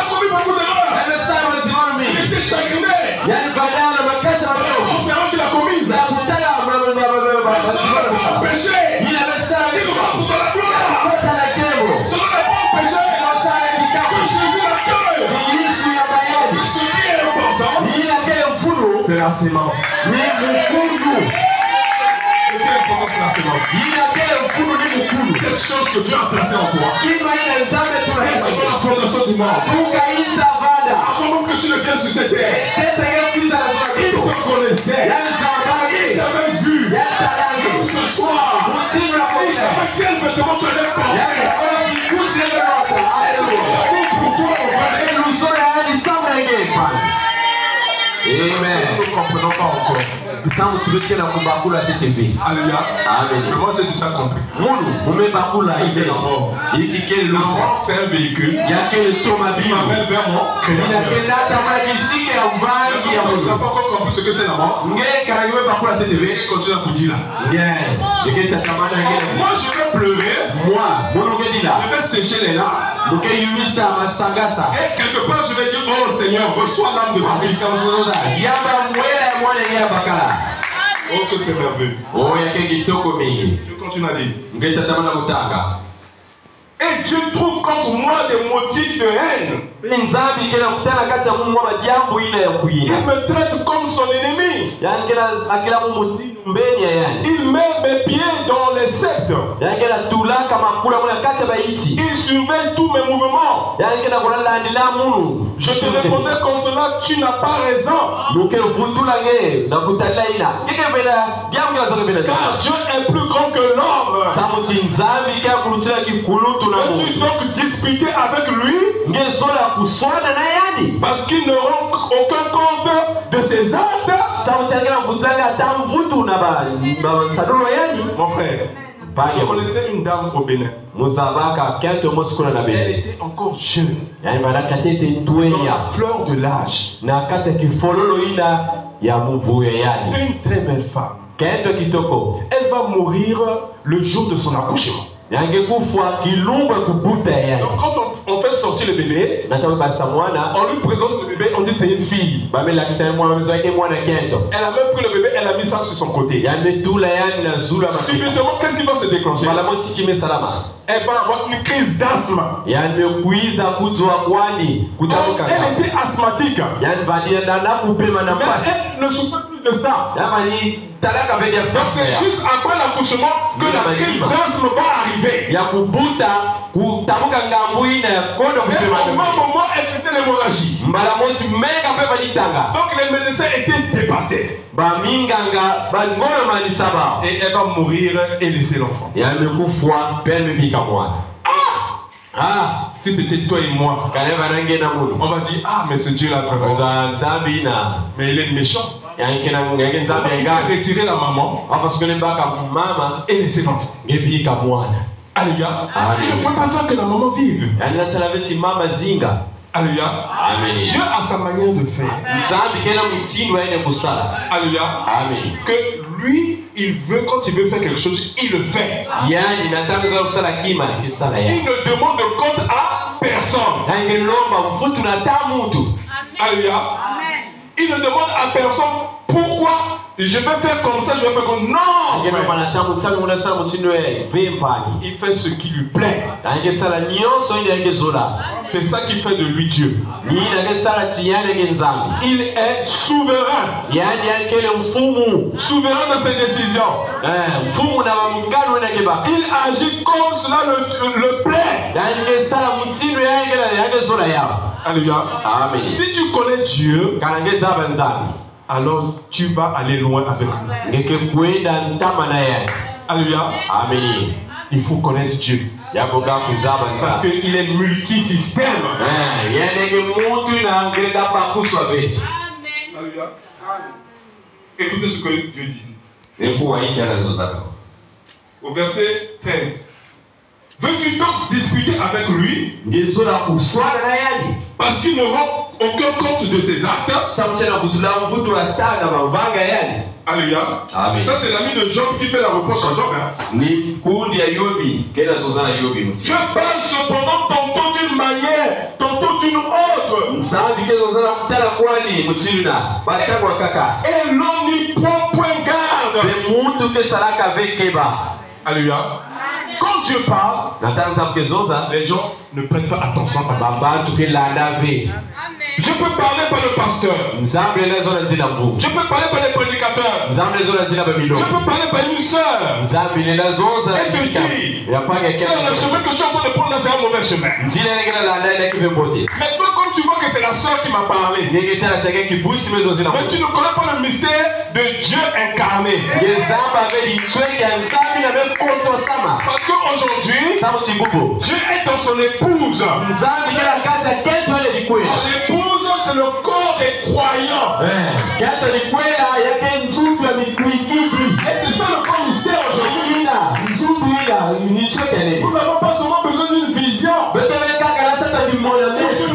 commis beaucoup d'erreurs. Il était chagriné. Il qu'il a commis. Péché. Il rentre dans la gloire. Ce n'est pas un péché. Que Jésus l'accueille. Ce qui est important, c'est la sémence. Ce qui est important, c'est la sémence. Cette chose que Dieu a placée en toi. C'est la fondation du monde. Avant même que tu ne viennes sur cette terre, il te connaissait. Il t'avait vu. Même ce soir, il savait quel vêtement tu allais porter. Pour toi, mon frère. Amen. Nous ne comprenons pas encore. Alléluia. Amen. Mais moi j'ai déjà compris. La mort c'est un véhicule. Il m'amène vers moi. Je n'ai pas encore compris ce que c'est la mort. Et continue à vous dire là. Moi je vais pleurer. Je vais sécher les larmes. Et quelque part je vais dire, oh Seigneur, reçois l'âme de ma vie. Oh que c'est merveilleux. Je continue à dire. Et Dieu trouve contre moi des motifs de haine. Il me traite comme son ennemi. Il met mes pieds dans les sectes. Il surveille tous mes mouvements. Je te répondais comme cela, tu n'as pas raison. Car Dieu est plus grand que l'homme. Et tu donc discuter avec lui parce qu'il ne rend aucun compte de ses actes. Mon frère, je connaissais une dame au Bénin. Elle était encore jeune, dans la fleur de l'âge. Une très belle femme. Elle va mourir le jour de son accouchement. Donc quand on fait sortir le bébé, on lui présente le bébé, on dit c'est une fille. Elle a même pris le bébé, elle a mis ça sur son côté. Subitement, qu'est-ce qui va se déclencher? Elle va avoir une crise d'asthme. Elle était asthmatique. Mais elle ne souffre plus de ça. Donc c'est juste après l'accouchement que la crise d'asthme va arriver. Et au moment, elle faisait l'hémorragie. Donc les médecins étaient dépassés. Et elle va mourir et laisser l'enfant. Si c'était toi et moi, on va dire, ah mais ce Dieu là vraiment. Mais il est méchant. Il a retiré la maman et laissé l'enfant. Alléluia. Il ne peut pas faire que la maman vive. Alléluia. Dieu a sa manière de faire. Alléluia. Que lui, il veut, quand il veut faire quelque chose, il le fait. Il ne demande compte à personne. Alléluia. Il ne demande à personne pourquoi je vais faire comme ça, je vais faire comme ça. Non! Il fait ce qui lui plaît. C'est ça qui fait de lui Dieu. Il est souverain. Souverain de ses décisions. Il agit comme cela le plaît. Alléluia. Si tu connais Dieu, alors tu vas aller loin avec lui. Alléluia. Il faut connaître Dieu. Parce qu'il est multisystème. Alléluia. Écoutez ce que Dieu dit. Au verset 13. Veux-tu donc discuter avec lui? Parce qu'il ne rend aucun compte de ses actes. Alléluia. Ça c'est l'ami de Job qui fait la reproche à Job. Je parle cependant tantôt d'une manière, tantôt d'une autre. Et l'on n'y prend point garde. Alléluia. Quand Dieu parle, les gens ne prennent pas attention à ça. Je peux parler par le pasteur. Je peux parler par les prédicateurs. Je peux parler par une soeur. Et te dire, le chemin que tu es en train de prendre, c'est un mauvais chemin. Maintenant, comme tu vois que c'est la soeur qui m'a parlé, mais tu ne connais pas le mystère de Dieu incarné. Parce qu'aujourd'hui, Dieu est dans son épouse. L'épouse, c'est le corps des croyants. Et c'est ça le grand mystère aujourd'hui. Nous n'avons pas seulement besoin d'une vision, d'une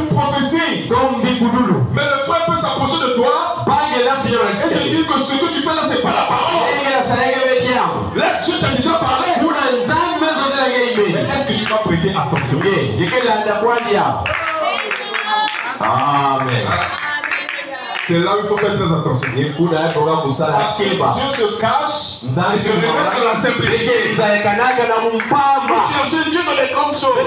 prophétie. Mais le frère peut s'approcher de toi et te dire que ce que tu fais là, c'est pas la parole. Là, Dieu t'a déjà parlé. Mais est-ce que tu vas prêter attention? Amen. C'est là où il faut faire très attention. Parce que Dieu se cache et se révèle dans la simplicité. Cherchez Dieu dans les grandes choses.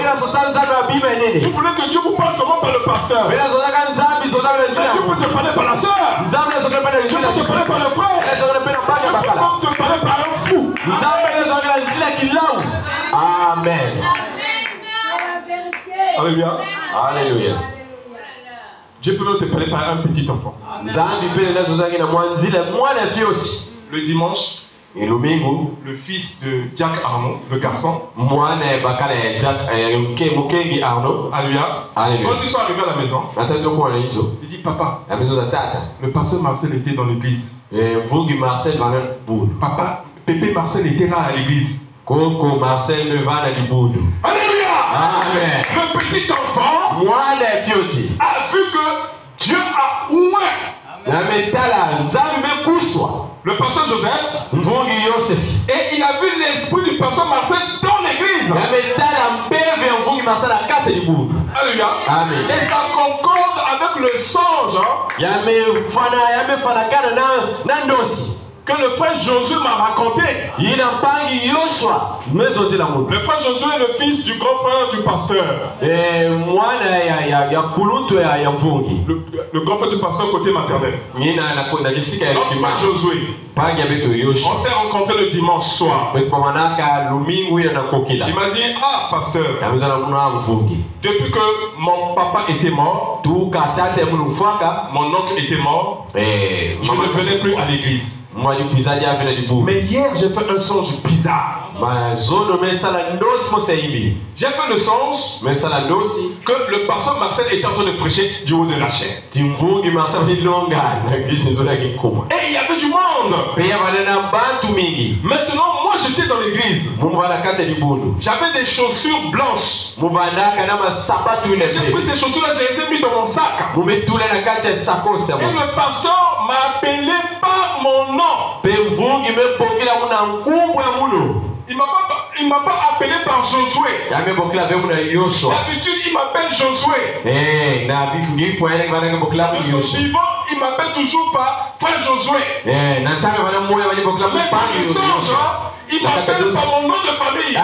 Vous voulez que Dieu vous parle seulement par le pasteur. Mais Dieu peut te parler par la soeur. Dieu peut te parler par le frère. Dieu peut te parler par un fou. Amen. Alléluia. Alléluia. Dieu peut te parler par un petit enfant. Le dimanche, le fils de Jack Arnaud, le garçon, Alléluia. Quand ils sont arrivés à la maison, il dit papa, le pasteur Marcel était dans l'église. Papa, Pépé Marcel était là à l'église. Alléluia. Amen. Le petit enfant a vu que Dieu a ouvert. Le pasteur Joseph, et il a vu l'esprit du pasteur Marcel dans l'église. Alléluia. Amen. Et ça concorde avec le songe que le frère Josué m'a raconté. Le frère Josué est le fils du grand frère du pasteur. Le grand frère du pasteur côté maternel. Notre frère Josué. On s'est rencontrés le dimanche soir. Il m'a dit, ah pasteur, depuis que mon papa était mort, mon oncle était mort, je ne venais plus à l'église. Mais hier j'ai fait un songe bizarre. J'ai fait le songe que le pasteur Marcel était en train de prêcher du haut de la chaîne. Et il y avait du monde. Maintenant, moi j'étais dans l'église. J'avais des chaussures blanches. J'ai pris ces chaussures-là, je les ai mis dans mon sac. Et le pasteur m'a appelé par mon nom. Il m'a pas appelé par Josué. D'habitude, il m'appelle Josué. De son vivant, il m'appelle toujours par frère Josué. Mais le songe, il m'appelle par mon nom de famille.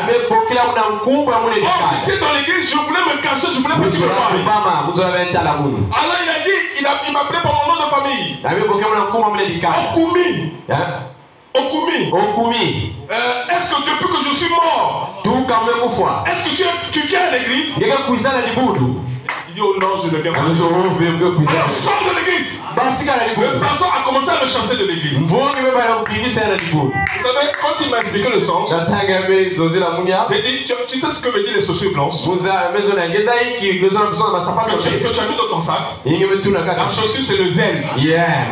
J'étais dans l'église, je voulais me cacher, je voulais pas qu'il me parle. Alors il a dit, il m'appelait par mon nom de famille. Okumi. Est-ce que depuis que je suis mort, est-ce que tu viens à l'église? Il dit oh non, je ne viens pas. Alors sors de l'église. Le pasteur a commencé à me chasser de l'église. Vous savez, quand il m'a expliqué le sens, j'ai dit, tu sais ce que veut dire les chaussures blanches que tu as mis dans ton sac? La chaussure c'est le zèle. Le zèle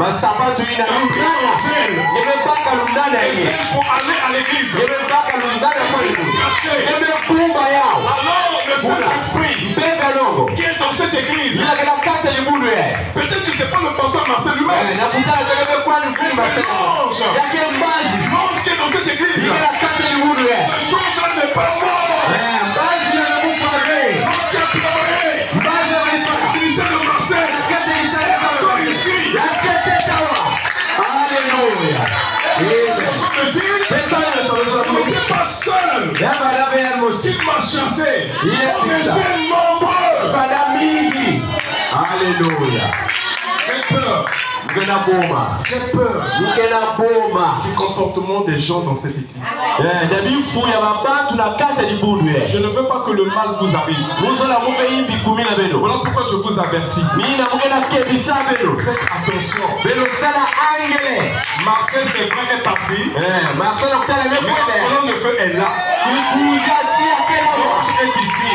pour aller à l'église. Alors le Saint-Esprit qui est dans cette église, peut-être que c'est pas le pasteur Marcel lui-même. L'ange qui est dans cette église, ce ange n'est pas mort. L'ange qui a travaillé, l'utilisé de Marcel, encore ici. Alléluia. On n'était pas seul. Il m'a chassé. On était nombreux. Alléluia. J'ai peur. J'ai peur du comportement des gens dans cette église. Je ne veux pas que le mal vous arrive. Voilà pourquoi je vous avertis. Faites attention. Marcel c'est vrai est parti. Mais la colonne de feu est là. L'ange est ici.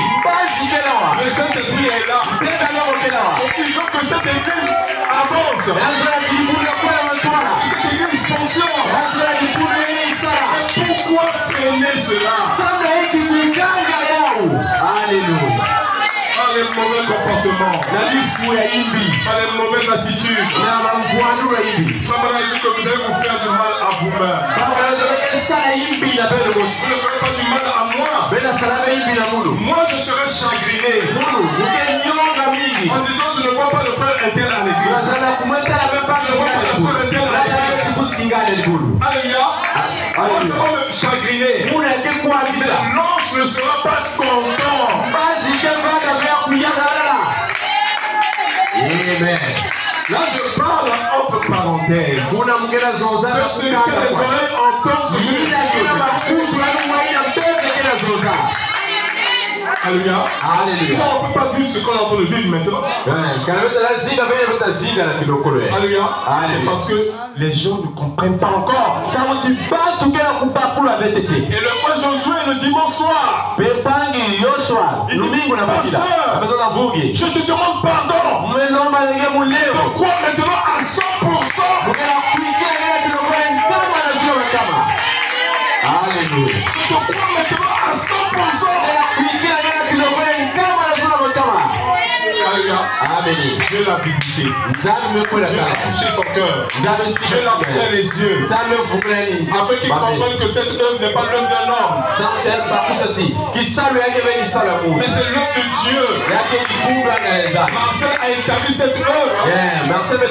Le Saint-Esprit est là. Et il veut que cette église avance. Cette église fonctionne. Pourquoi freiner cela? Alléluia. Pas les mauvais comportements. Pas les mauvaises attitudes. Ça m'a dit que vous allez vous faire du mal à vous-même. Vous ne ferez pas du mal à moi. Moi, je serai chagriné. En disant, je ne vois pas le frère interne à l'église. Je ne vois pas la soeur interne à l'église. Alléluia. Moi, ça va me chagriner. Mais l'ange ne sera pas content. Amen. Là, je parle entre parenthèses. De ce que les oreilles entendent ce que Alléluia. Sinon, on ne peut pas vivre ce qu'on est en train de vivre maintenant. Alléluia. Parce que les gens ne comprennent pas encore. Et le frère Josué le dimanche soir, il dit, je te demande pardon. Pourquoi maintenant à 100%? Alléluia. Pourquoi maintenant à 100%? Alléluia. Dieu l'a visité. Dieu l'a touché son cœur. Dieu l'a ouvert les yeux. Afin qu'il comprenne que cette œuvre n'est pas l'œuvre d'un homme. Mais c'est l'œuvre de Dieu. Marcel a établi cette œuvre avec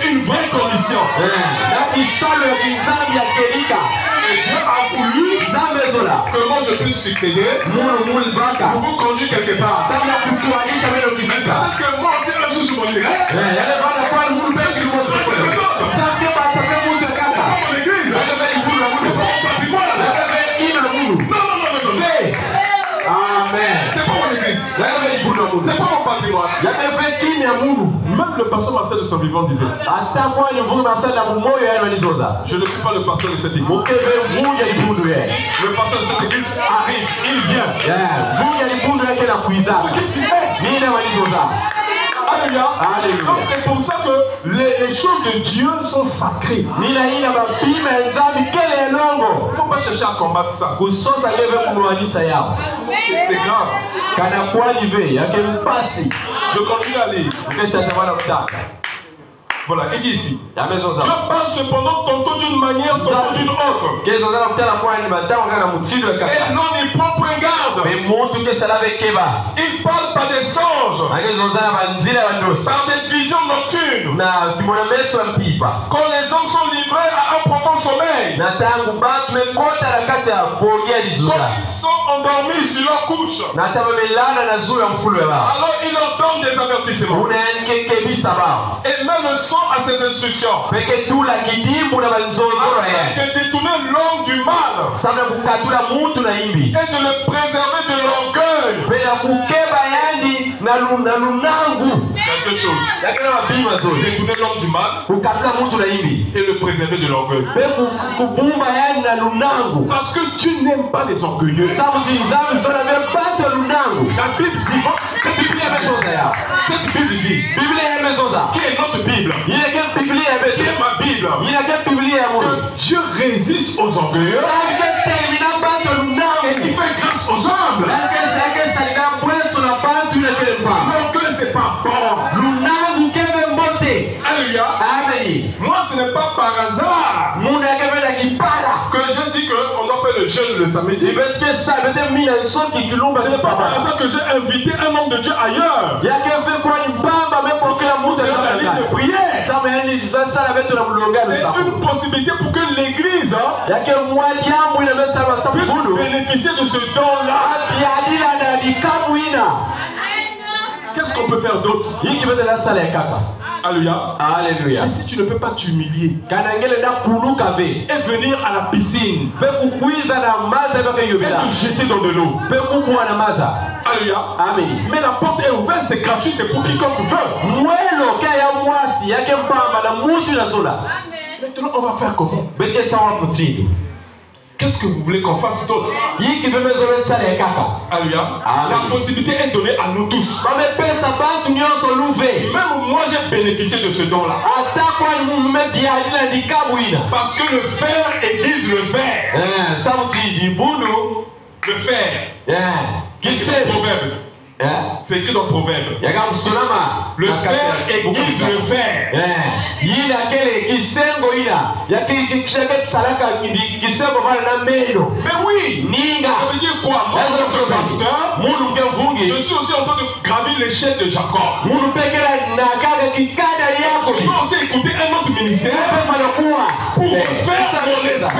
une vraie condition. Et Dieu a voulu que moi je puisse succéder pour vous conduire quelque part. Parce que moi aussi un jour je m'en irai. Amen. C'est pas mon église. C'est pas mon patrimoine. Même le pasteur Marcel de son vivant disait, je ne suis pas le pasteur de cette église. Le pasteur de cette église arrive, il vient. Alléluia. Donc c'est pour ça que les choses de Dieu sont sacrées. Il ne faut pas chercher à combattre ça. C'est grave. Je continue à lire. Voilà, il dit ici. Je parle cependant tantôt d'une manière, tantôt d'une autre. Et non, il prend point garde. Il parle par des songes, par des visions nocturnes. Quand les hommes sont livrés à un profond sommeil, quand ils sont endormis sur leur couche, alors ils leur donnent des avertissements. Et même le son à ses instructions. Que détourner l'homme du mal et de le préserver de l'orgueil. Quelque chose. Détourner l'homme du mal et le préserver de l'orgueil. Parce que tu n'aimes pas les orgueilleux. La Bible dit, cette Bible dit, qui est notre Bible, qui est ma Bible, que Dieu résiste aux orgueilleux et qui fait grâce aux humbles. L'orgueil c'est pas bon. Alléluia. Moi ce n'est pas par hasard que je dis qu'on doit faire le jeûne le samedi. Ce n'est pas par hasard que j'ai invité un homme de Dieu ailleurs. Il y a une possibilité pour que l'église puisse bénéficier de ce don-là. Qu'est-ce qu'on peut faire d'autre? Alléluia. Alléluia. Et si tu ne peux pas t'humilier et venir à la piscine et te jeter dans de l'eau. Alléluia. Amen. Mais la porte est ouverte, c'est gratuit, c'est pour quiconque veut. Maintenant, on va faire comment? qu'est-ce que vous voulez qu'on fasse d'autre? Alléluia. La possibilité est donnée à nous tous. Même moi, j'ai bénéficié de ce don-là. Parce que le fer aiguise le fer. Le fer. C'est le proverbe. C'est écrit dans le proverbe. Le fer aiguise le fer. Mais oui, ça veut dire quoi? Moi, je suis aussi en train de gravir l'échelle de Jacob. Je dois aussi écouter un autre ministère pour faire mon expérience.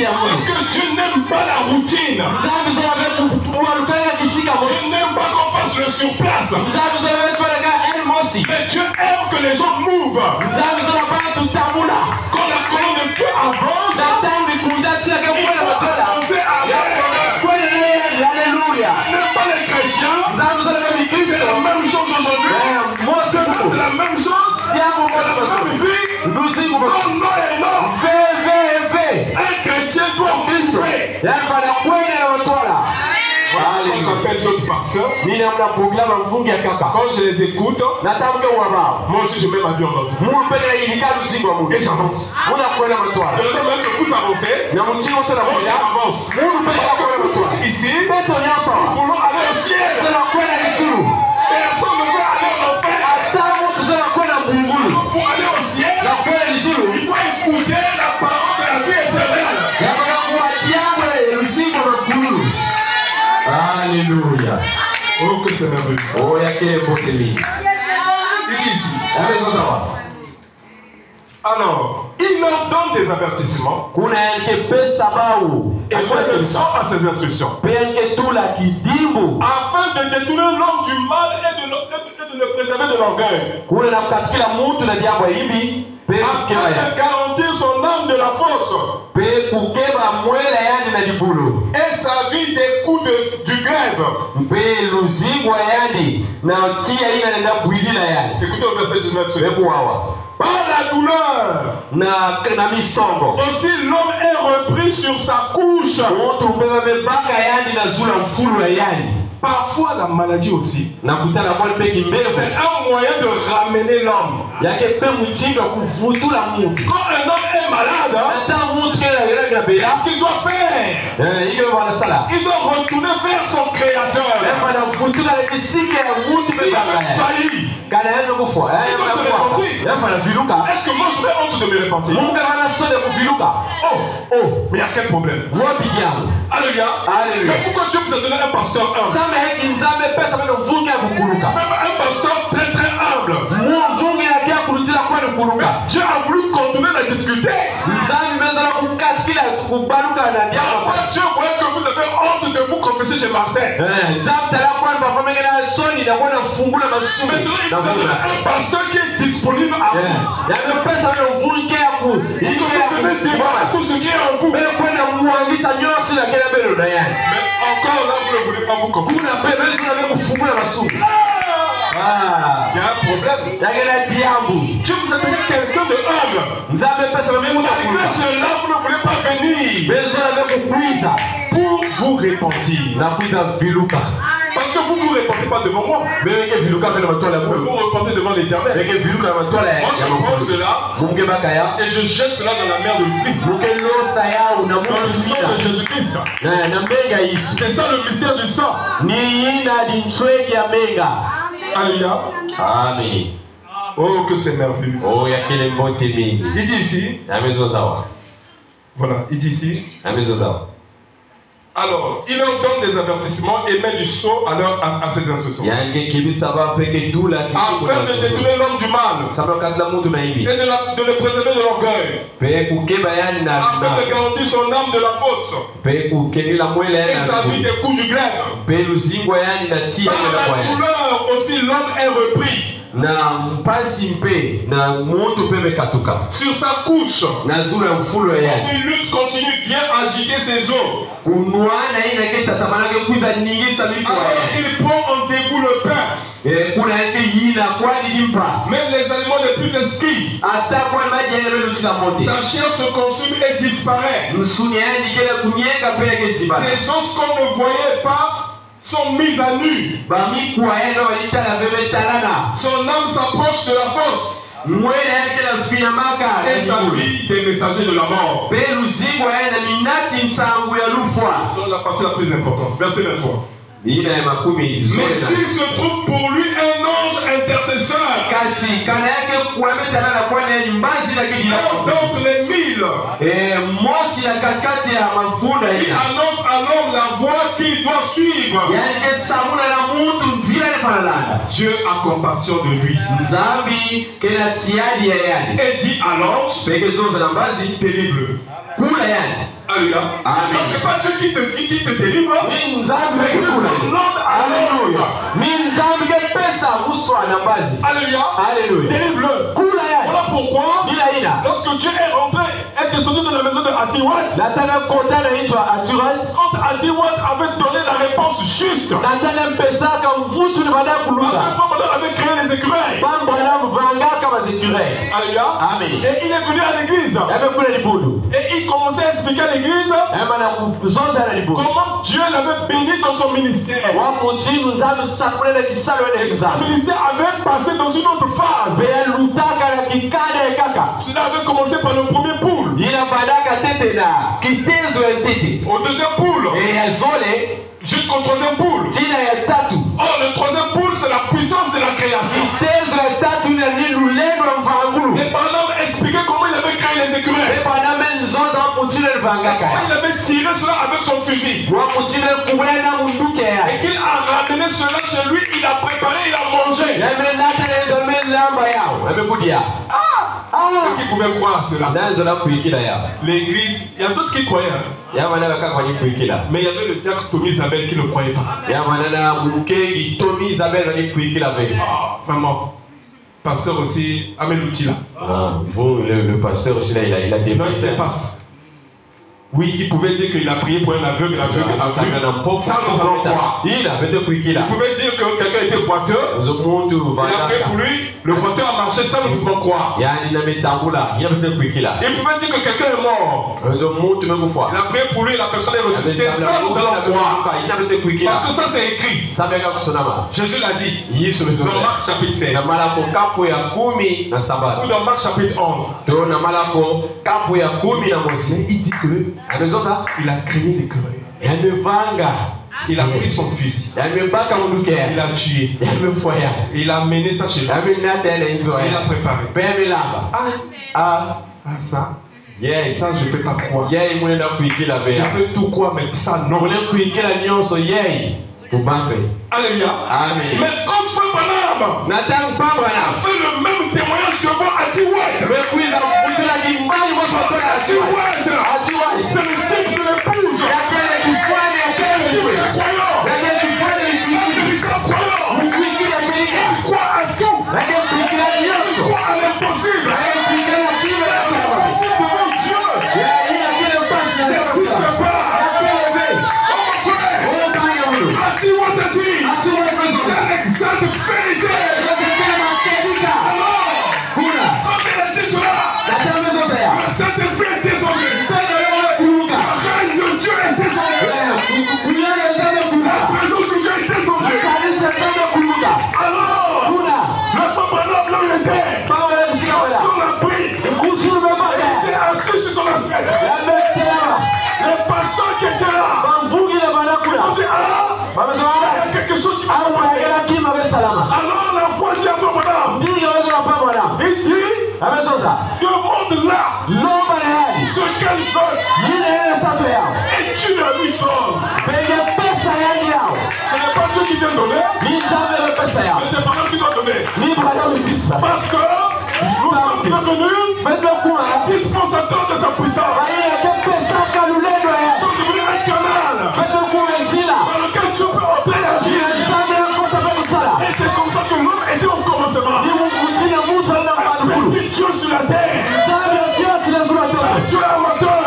Parce que Dieu n'aime pas la routine. Dieu n'aime pas qu'on fasse le surplace. Mais Dieu aime que les gens mouvent. Quand la colonne de feu avance, il faut avancer à Alléluia. N'aime pas les chrétiens. C'est la même chose aujourd'hui. C'est la même chose. C'est la même vie. Non, non et non. Un chrétien doit montrer. J'appelle d'autres pasteurs. Quand je les écoute, moi aussi je mets ma vie en ordre. Et j'avance. Je veux même que vous avancez. Moi j'avance. Ici, nous voulons aller au ciel. Personne ne veut aller en enfer. Pour aller au ciel, il faut écouter la parole de la vie éternelle. Alléluia. Oh, que c'est merveilleux. Oh, il y a quel beau témi. Ici. Alors, il leur donne des avertissements. Et moi, je sors à ses instructions. Afin de détourner l'homme du mal et de le préserver de l'orgueil. Afin de garantir son âme de la force. Et sa vie des coups du grève. Écoutez au verset 19. Par la douleur. Aussi l'homme est repris sur sa couche. Parfois la maladie aussi. C'est un moyen de ramener l'homme. Quand un homme est malade, qu'est-ce qu'il doit faire? Il doit retourner vers son créateur. S'il a failli, est-ce que moi je vais honte de me repentir? Oh, mais il y a quel problème? Alléluia. Mais pourquoi Dieu vous a donné un pasteur humble? Même un pasteur très très humble. Dieu a voulu contourner la difficulté. Dieu voulait que vous avez honte de vous confesser chez Marseille. Un pasteur qui est disponible à vous. Il doit dévoiler tout ce qui est en vous. Mais encore là, vous ne voulez pas vous comprendre. Il y a un problème. Dieu vous a donné quelqu'un de humble. Malgré cela, vous ne voulez pas venir pour vous repentir. Parce que vous ne vous répandez pas devant moi. Mais vous repentez devant l'Éternel. Moi je prends cela et je jette cela dans la mer de l'oubli. Dans le sang de Jésus-Christ. C'est ça le mystère du sang. Alléluia. Amen. Oh, que c'est merveilleux. Oh, il y a quel bon témi. Il dit ici. Voilà, il dit ici. Alors, il leur donne des avertissements et met du sceau à ses instructions. Afin de détourner l'homme du mal et de le préserver de l'orgueil. Afin de garantir son âme de la fosse et sa vie des coups du glaive. Par la douleur aussi l'homme est repris. Sur sa couche, une lutte continue vient agiter ses os. Alors il prend en dégoût le pain. Même les animaux les plus exquis, sa chair se consume et disparaît. Ces os qu'on ne voyait pas sont mis à nu. Son âme s'approche de la fosse. Et sa vie des messagers de la mort. Dans la partie la plus importante, verset 23. Mais s'il se trouve pour lui un ange intercesseur, donc les 1000, il annonce à l'homme la voie qu'il doit suivre. Dieu a compassion de lui et dit à l'ange, délivre-le. Alléluia. Ce n'est pas Dieu qui te délivre. Alléluia. Alléluia. Délivre-le. Voilà pourquoi, lorsque Dieu est rentré, est descendu dans la maison de Atiwat, quand Atiwat avait donné la réponse juste, avait créé les écureuils. Alléluia. Et il est venu à l'église. Et il commençait à expliquer à l'église comment Dieu l'avait béni dans son ministère. Son ministère avait passé dans une autre phase. Cela avait commencé par le premier poule. Au deuxième poule. Jusqu'au troisième poule. Or, le troisième poule, c'est la puissance de la création. Et pendant expliqué comment il avait créé les écureuils. Il avait tiré cela avec son fusil. Et qu'il a ramené cela chez lui, il a préparé, il a mangé. Qui pouvait croire à cela? L'église, il y a d'autres qui croyaient. Mais il y avait le diacre Tommy Isabelle qui ne croyait pas. Vraiment. Pasteur aussi, Ameloutila. Le pasteur aussi, là, il a des passe. Oui, il pouvait dire qu'il a prié pour un aveugle, ça nous allons croire. Il pouvait dire que quelqu'un était boiteux, il a prié pour lui, le boiteux a marché, ça nous pouvons croire. Il pouvait dire que quelqu'un est mort, il a prié pour lui, la personne est ressuscitée, ça nous allons croire. Parce que ça c'est écrit. Jésus l'a dit dans Marc chapitre 16 ou dans Marc chapitre 11. Il dit que il a créé l'écureuil. Il a pris son fusil. Il a tué. Il a mené ça chez lui. Il a préparé. Ça. Ça, je ne peux pas croire. Je peux tout croire, mais ça, non. Alléluia. Amen. Mais comme Frère Branham a fait le même témoignage que moi à Atiwat. C'est le type de l'épouse. Il croit à tout. Il croit à l'impossible. Le pasteur qui était là, il y a quelque chose qui alors la foi dit à son madame, il dit que le monde là, ce qu'elle veut, et tu le lui donnes. Ce n'est pas Dieu qui vient donner, mais c'est pas lui qui doit donner. Parce que nous sommes devenus dispensateurs de sa puissance. Nous sommes devenus un canal dans lequel tu peux opérer agir. Et c'est comme ça que l'homme était au commencement. Dieu sur la terre. Dieu amateur.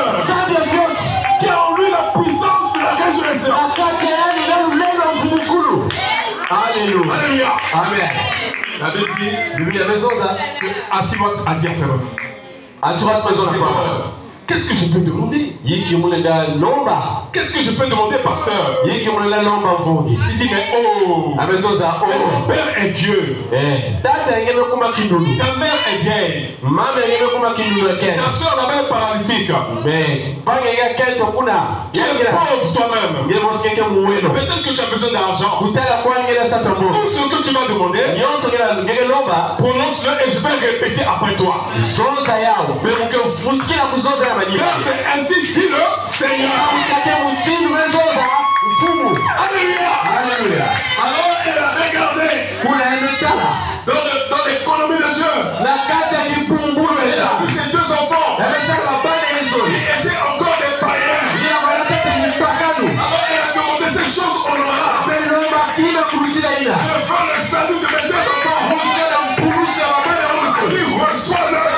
Qui a en lui la puissance de la résurrection. Alléluia. Amen. La Bible dit, Biblia imezoza à droite, à dire frère. à droite maison na kwa. Qu'est-ce que je peux demander? Yiki munenda lomba. Qu'est-ce que je peux demander, pasteur? Yiki munenda lomba mvungi. Il dit, mais oh, Amezoza mais oh. mon père est vieux. Tata ngeme kuma kindulu. Ta mère est vieille. Mama ngeme kuma kindulu ken. Ta soeur là-bas est paralytique. Mais bange kento kuna. Tu es pauvre toi-même. Ngemo skenge muwelo. Peut-être que tu as besoin d'argent. Utala kwa ngela satombo. Tout ce que tu vas demander, Nyonso ngela lomba. prononce-le et je vais répéter après toi. Zonza yao. Pemuke futkila kuzoza ya madini. Car c'est ainsi, dis-le, Seigneur. Alléluia. Alléluia. Alors elle a regardé dans l'économie de Dieu. Elle a vu ses deux enfants. Ils étaient encore des païens. Alors elle a demandé ces choses honorables. Je veux le salut de mes deux enfants. Qui reçoit leur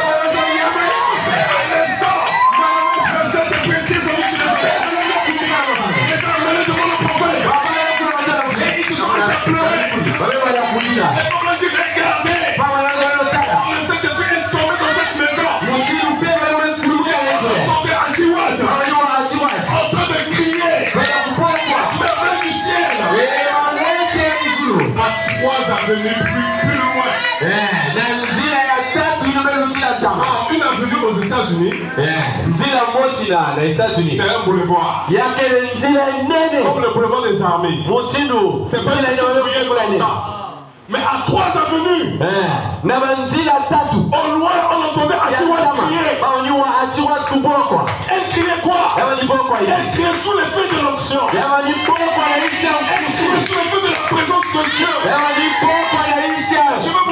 avenue plus loin. Une avenue aux États-Unis. C'est un boulevard. Comme le boulevard des armées. C'est pas une ça. Mais à 3 avenues, au loin, on entendait Atiwa crier. Elle criait quoi? Elle criait sous l'effet de l'onction. Elle criait sous l'effet de la présence de Dieu. Je vais vous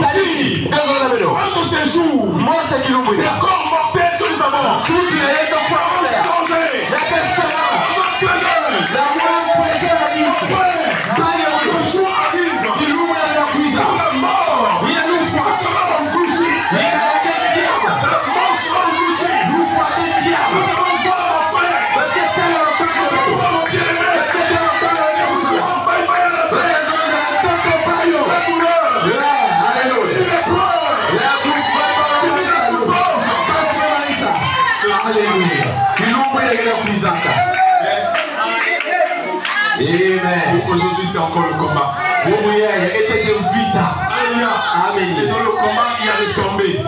dire, un de ces jours, c'est corps mortel que nous avons. Ça va changer. Ce jour arrive. La mort sera engloutie. La mort sera engloutie. Nous allons voir la fin. Aujourd'hui, c'est encore le combat. Alléluia. Et dans le combat, il y a des tombées. Et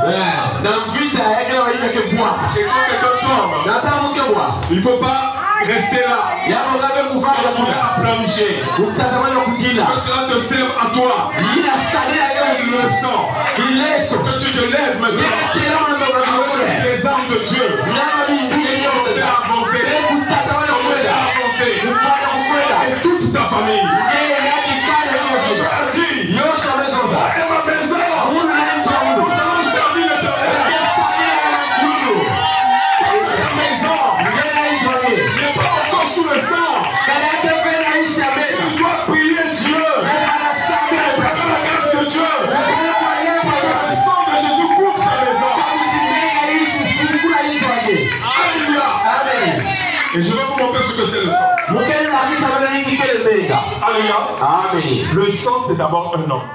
quand quelqu'un tombe, il ne faut pas rester là. Il faut à planifier. Que cela te serve à toi. Que tu te lèves maintenant avec les armes de Dieu. Commencez à avancer. Et toute ta famille. Et je vais vous montrer ce que c'est le sang. Alléluia. Amen. Le sang, c'est d'abord un homme.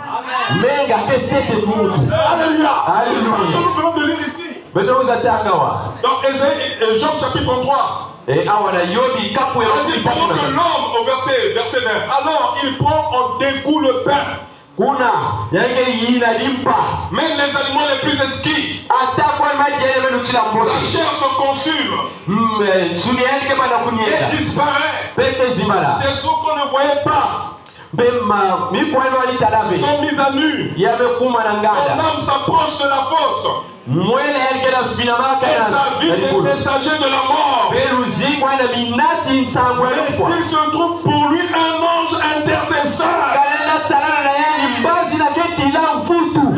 Alléluia. Alléluia. Nous venons de lire ici. Dans Ésaïe, Job chapitre 3. Il dit pendant que l'homme, au verset 20, alors il prend en dégoût le pain. Même les animaux les plus exquis, sa chair se consume et disparaît. Ces eaux qu'on ne voyait pas sont mises à nu. Son âme s'approche de la fosse. Et sa vie est messager de la mort. Et s'il se trouve pour lui un ange intercesseur.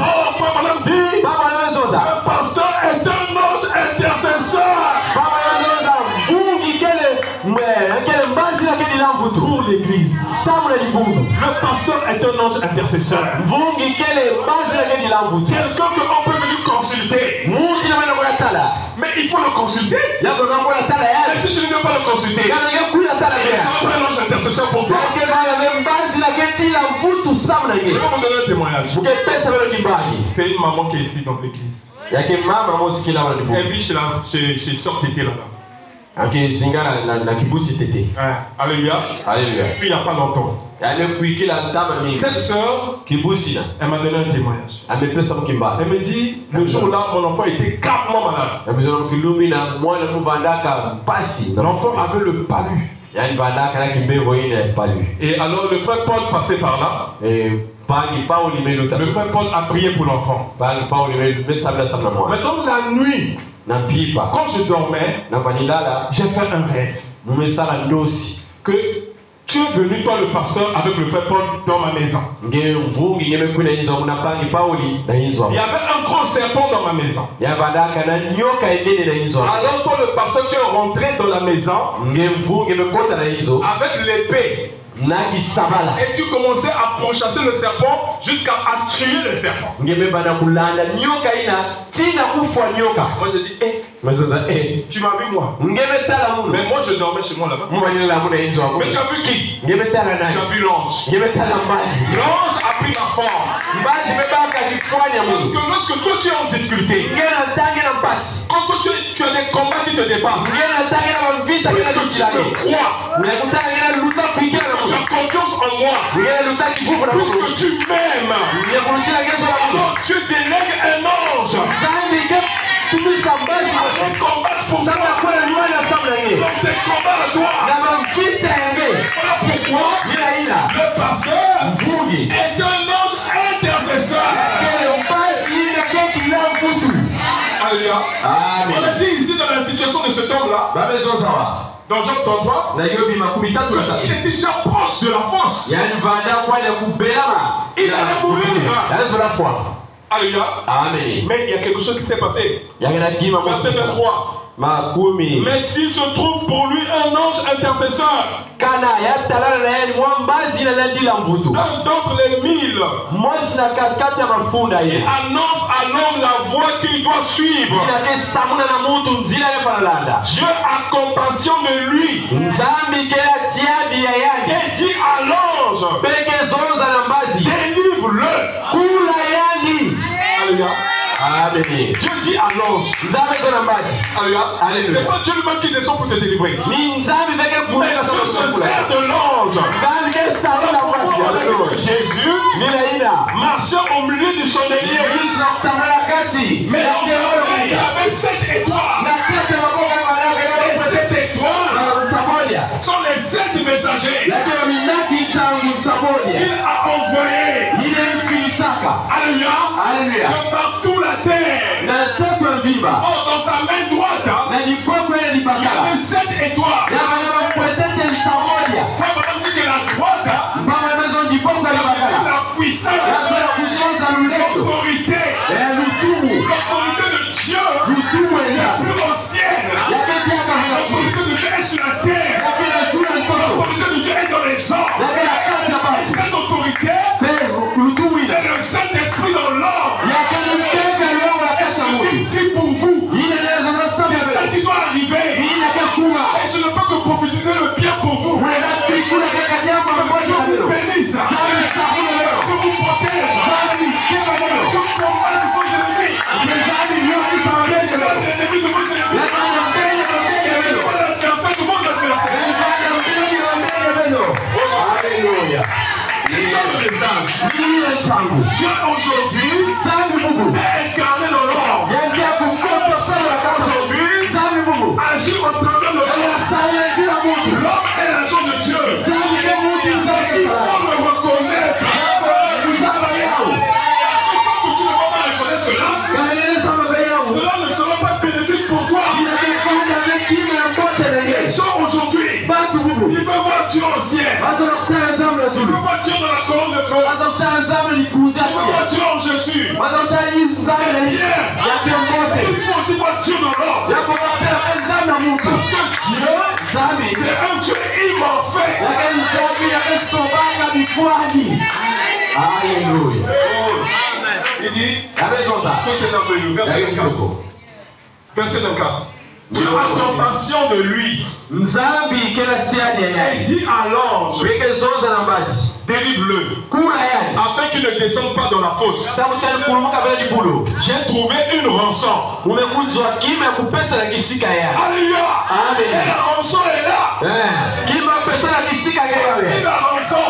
Oh, Papa l'a dit, le pasteur est un ange intercesseur. Pour l'église. Le pasteur est un ange intercesseur. Quelqu'un qu'on peut venir consulter. Mais il faut le consulter. Et si tu ne veux pas le consulter, ça va prendre l'ange intercesseur pour toi. Je vais vous donner un témoignage. C'est une maman qui est ici dans l'église. Elle vit chez Sœur Tété là-bas. Alléluia. Puis il n'y a pas longtemps. Cette sœur, elle m'a donné un témoignage. Elle me dit, le jour-là, mon enfant était gravement malade. L'enfant avait le palu. Et alors le frère Paul passait par là. Le frère Paul a prié pour l'enfant. Maintenant la nuit, quand je dormais, j'ai fait un rêve. Que tu es venu, toi le pasteur, avec le frère Paul dans ma maison. Il y avait un grand serpent dans ma maison. Alors toi le pasteur, tu es rentré dans la maison avec l'épée. Et tu commençais à pourchasser le serpent jusqu'à tuer le serpent. Moi je dis, tu m'as vu moi. Mais moi je dormais chez moi là-bas. Mais tu as vu qui? Tu as vu l'ange. L'ange a pris ma forme. Lorsque toi tu es en difficulté, quand toi tu as des combats qui te dépassent, tu as confiance en moi, puisque tu m'aimes, alors tu délègues un ange combattre pour toi, dans tes combats à toi. Voilà pourquoi le pasteur est un ange intercesseur. Alléluia. On a dit ici dans la situation de cet homme-là, dans Job 33, il était déjà proche de la force. Il allait mourir. Alléluia. Mais il y a quelque chose qui s'est passé. Verset 23. Mais s'il se trouve pour lui un ange intercesseur, un d'entre les 1000, annonce à l'homme la voie qu'il doit suivre. Dieu a compassion de lui et dit à l'ange, délivre-le. Alléluia. Dieu dit à l'ange, c'est pas Dieu lui-même qui descend pour te délivrer. Mais Dieu se sert de l'ange. Jésus marchait au milieu du chandelier. Mais il avait 7 étoiles. Et 7 étoiles sont les 7 messagers. Il a envoyé. Alléluia. De partout la terre. Oh, dans sa main droite, il y avait 7 étoiles. Ça veut dire que la droite, la puissance, l'autorité de Dieu, la plus ancienne. L'autorité de Dieu est sur la terre. L'autorité de Dieu est dans les hommes. Cette autorité, c'est le Saint-Esprit dans l'homme. C'est pour vous. C'est ça qui doit arriver. Et je ne peux que prophétiser le bien pour vous. Je vous bénisse. Je vous protège. Je combats vos ennemis. L'ennemi de vos ennemis. L'adversaire de vos adversaires. Alléluia. Dieu aujourd'hui est incarné dans l'homme. Aujourd'hui, agit au travers de l'homme. L'homme est l'agent de Dieu. Il faut le reconnaître. Quand tu ne vas pas reconnaître cela ne sera pas bénéfique pour toi. Les gens aujourd'hui, ils veulent voir Dieu au ciel. Ils veulent voir Dieu dans la colonne de feu. Ils veulent voir Dieu en Jésus. Il faut aussi voir Dieu dans l'homme. Parce que Dieu, c'est un Dieu imparfait. Alléluia. Il dit, verset 24. Verset 24. Tu as compassion de lui. Il dit à l'ange, délivre-le, afin qu'il ne descende pas dans la fosse. J'ai trouvé une rançon. Alléluia. Et la rançon est là. Et la rançon.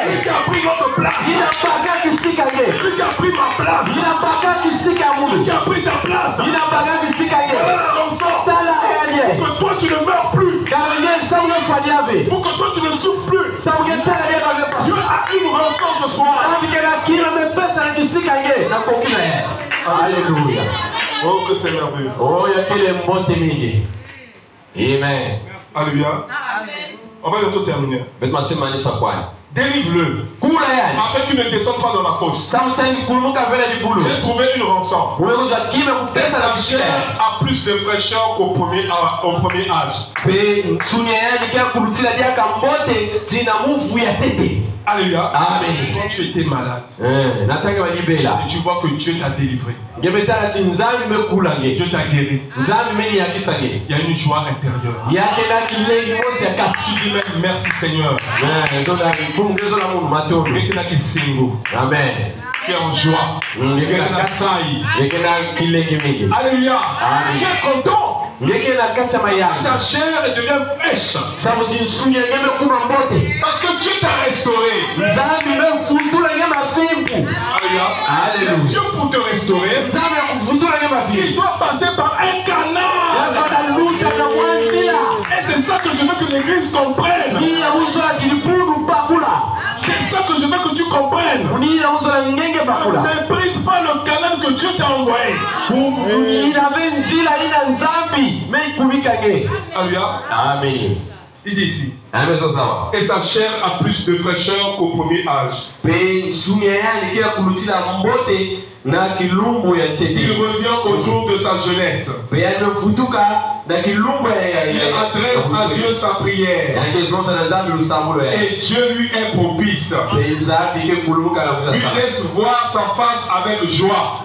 Celui qui a pris notre place. Celui qui a pris ma place. Celui qui a pris ta place. Voilà la rançon. Pour que toi tu ne meurs plus. Pour que toi tu ne souffres plus. Dieu a une rançon ce soir. Alléluia. Oh, que c'est merveilleux. Oh, il y a que les mots. Amen. Alléluia. On va bientôt terminer. Délivre-le, afin qu'il ne descende pas dans la fosse. J'ai trouvé une rançon. Sa chair a plus de fraîcheur qu'au premier âge. Alléluia. Amen. Quand tu étais malade, et tu vois que Dieu t'a délivré, Dieu t'a guéri, il y a une joie intérieure. Tu dis même merci Seigneur. Amen. Tu es en joie. Alléluia. Tu es content. Ta chair devient fraîche. Parce que Dieu t'a restauré. Alléluia. Dieu pour te restaurer, il doit passer par un canal. Et c'est ça que je veux que l'église comprenne. C'est ça que je veux que tu comprennes. Ne méprise pas le canal que Dieu t'a envoyé. Alléluia. Amen. Il dit ici. Et sa chair a plus de fraîcheur qu'au premier âge. Il revient au jour de sa jeunesse. Il adresse à Dieu sa prière. Et Dieu lui est propice. Il laisse voir sa face avec joie.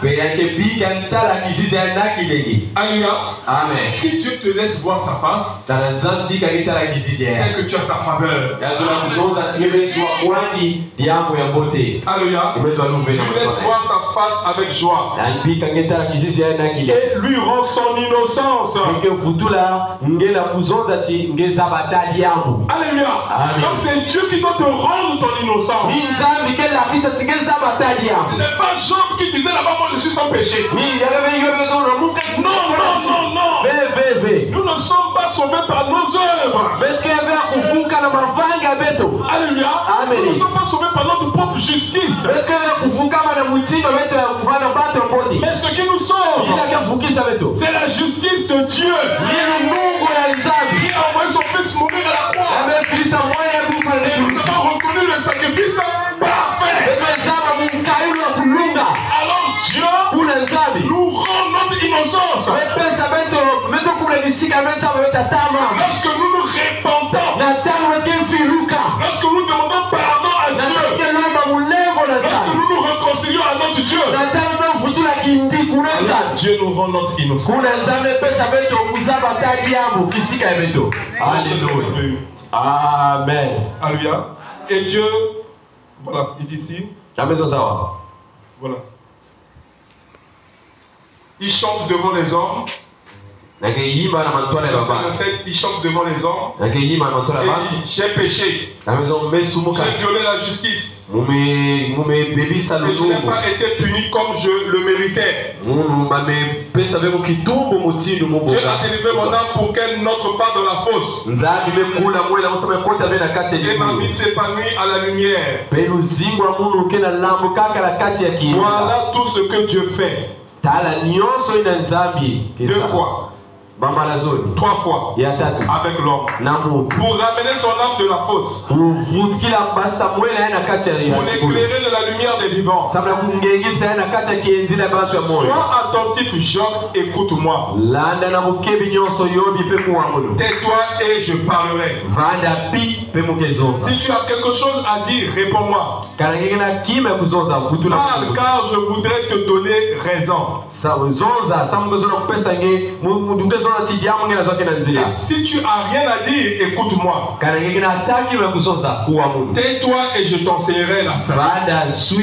Alléluia. Amen. Si Dieu te laisse voir sa face, c'est que tu as sa faveur. Alléluia. Il laisse voir sa face avec joie. Et lui rend son innocence. Alléluia. Donc c'est Dieu qui doit te rendre ton innocence. Ce n'est pas Job qui disait là-bas, moi je suis sans péché. Non. Nous ne sommes pas sauvés par nos œuvres. Alléluia. Nous ne sommes pas sauvés par notre propre justice. Mais ce qui nous sauve, c'est la justice de Dieu. Qui a envoyé son fils mourir à la croix. Et nous avons reconnu le sacrifice parfait. Alors Dieu nous rend notre innocence. Lorsque nous nous répandons, lorsque nous demandons pardon à Dieu, lorsque nous nous réconcilions à notre Dieu, Dieu nous rend notre innocence. Alléluia. Amen. Alléluia. Et Dieu, voilà, il dit ici. Voilà. Il chante devant les hommes. Il chante devant les hommes. Et il dit, j'ai péché. J'ai violé la justice. Et je n'ai pas été puni comme je le méritais. Dieu a délivré mon âme pour qu'elle n'entre pas dans la fosse. Et m'a mis s'épanouir à la lumière. Voilà tout ce que Dieu fait. Deux fois. 3 fois avec l'homme pour ramener son âme de la fosse, pour l'éclairer de la lumière des vivants. Sois attentif, Job, écoute-moi. Tais-toi et je parlerai. Si tu as quelque chose à dire, réponds-moi. Parle, car je voudrais te donner raison. Si tu as rien à dire, écoute-moi. Tais-toi et je t'enseignerai la sagesse.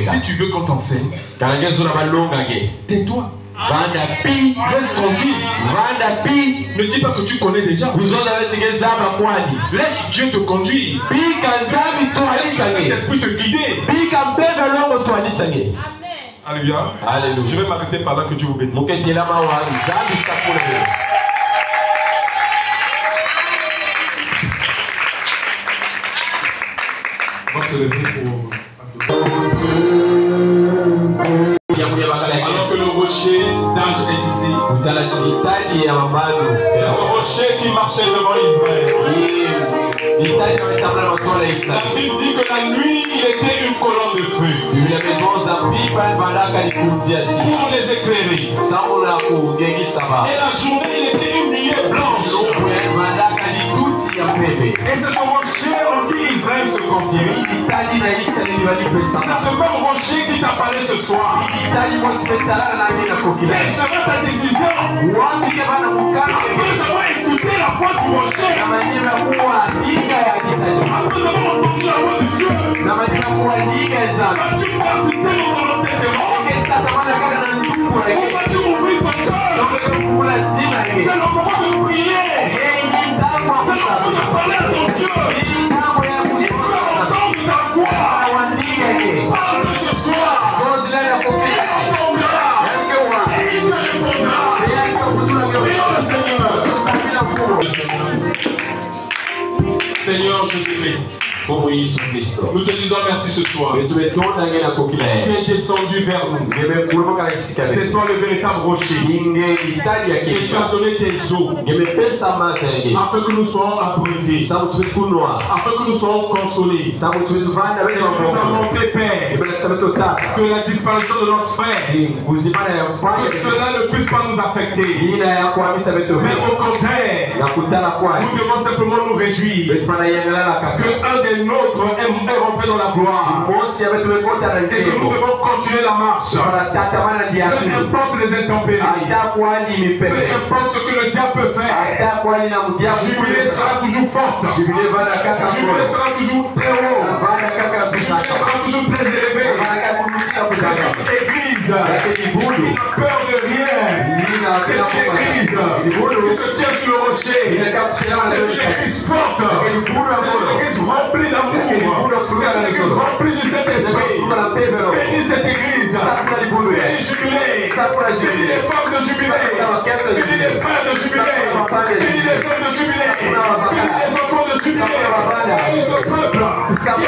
Si tu veux qu'on t'enseigne, tais-toi. Reste tranquille. Ne dis pas que tu connais déjà. Laisse Dieu te conduire. Laisse l'esprit te guider. Alléluia. Je vais m'arrêter par là, que Dieu vous bénisse. On va se lever pour... Alors que le rocher d'Ange est ici. C'est ce rocher qui marchait devant Israël. La Bible dit que la nuit, il était une colonne de feu pour les éclairer. Et la journée, il était une nuée blanche. Et c'est ce rocher en qui Israël se confie. C'est ce même rocher qui t'a parlé ce soir. Quelle sera ta décision? Après avoir écouté la voix du rocher, après avoir entendu la voix de Dieu, vas-tu persister dans ton entêtement? Ou vas-tu ouvrir ton cœur? C'est le moment de prier. C'est le moment de parler à ton Dieu. Entendre ta voix. Parle de ce soir. Seigneur Jésus-Christ, nous te disons merci ce soir. Tu es descendu vers nous. C'est toi le véritable rocher. Et tu as donné tes eaux afin que nous soyons abreuvés, afin que nous soyons consolés. Et nous avons tes pères que la disparition de notre frère, que cela ne puisse pas nous affecter. Mais au contraire, nous devons simplement nous réjouir que un des nôtres est rentré dans la gloire. Et que nous devons continuer la marche. Peu importe les intempéries, peu importe ce que le diable peut faire, Jubilé sera toujours forte. Jubilé sera toujours très haut. Jubilé sera toujours très élevé. Cette église qui n'a peur de rien. Cette église qui se tient sur le rocher. C'est une église forte. C'est une église remplie d'amour. C'est une église remplie du Saint-Esprit. Bénis cette église. Bénis Jubilé. Bénis les femmes de Jubilé. Bénis les frères de Jubilé. Bénis les frères de Jubilé. Bénis les enfants de Jubilé. Bénis ce peuple qui est venu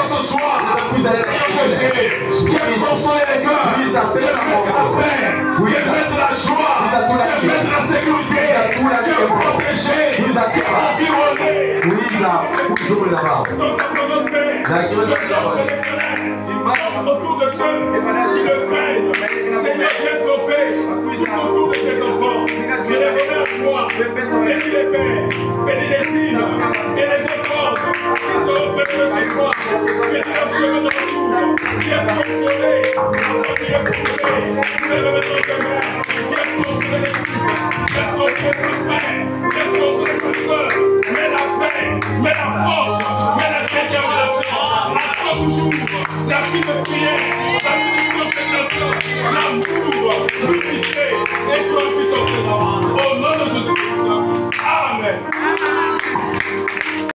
ce soir. Seigneur Jésus, viens consoler les cœurs. Viens mettre la paix. Viens mettre la joie. Viens mettre la sécurité. Viens protéger. Viens environner. Autour de ceux qui le craignent, Seigneur, viens tomber tout autour de tes enfants. Je les remets à toi. Bénis les pères, bénis les filles et les enfants qui sont faits ce soir. Bénis leur chemin de retour. Viens consoler, viens consoler. Viens remettre dans tes mains. Viens consoler l'église. Viens consoler tes frères. Viens consoler tes soeurs. Mets la paix, mets la force, mets la détermination. Attends toujours la vie de prière.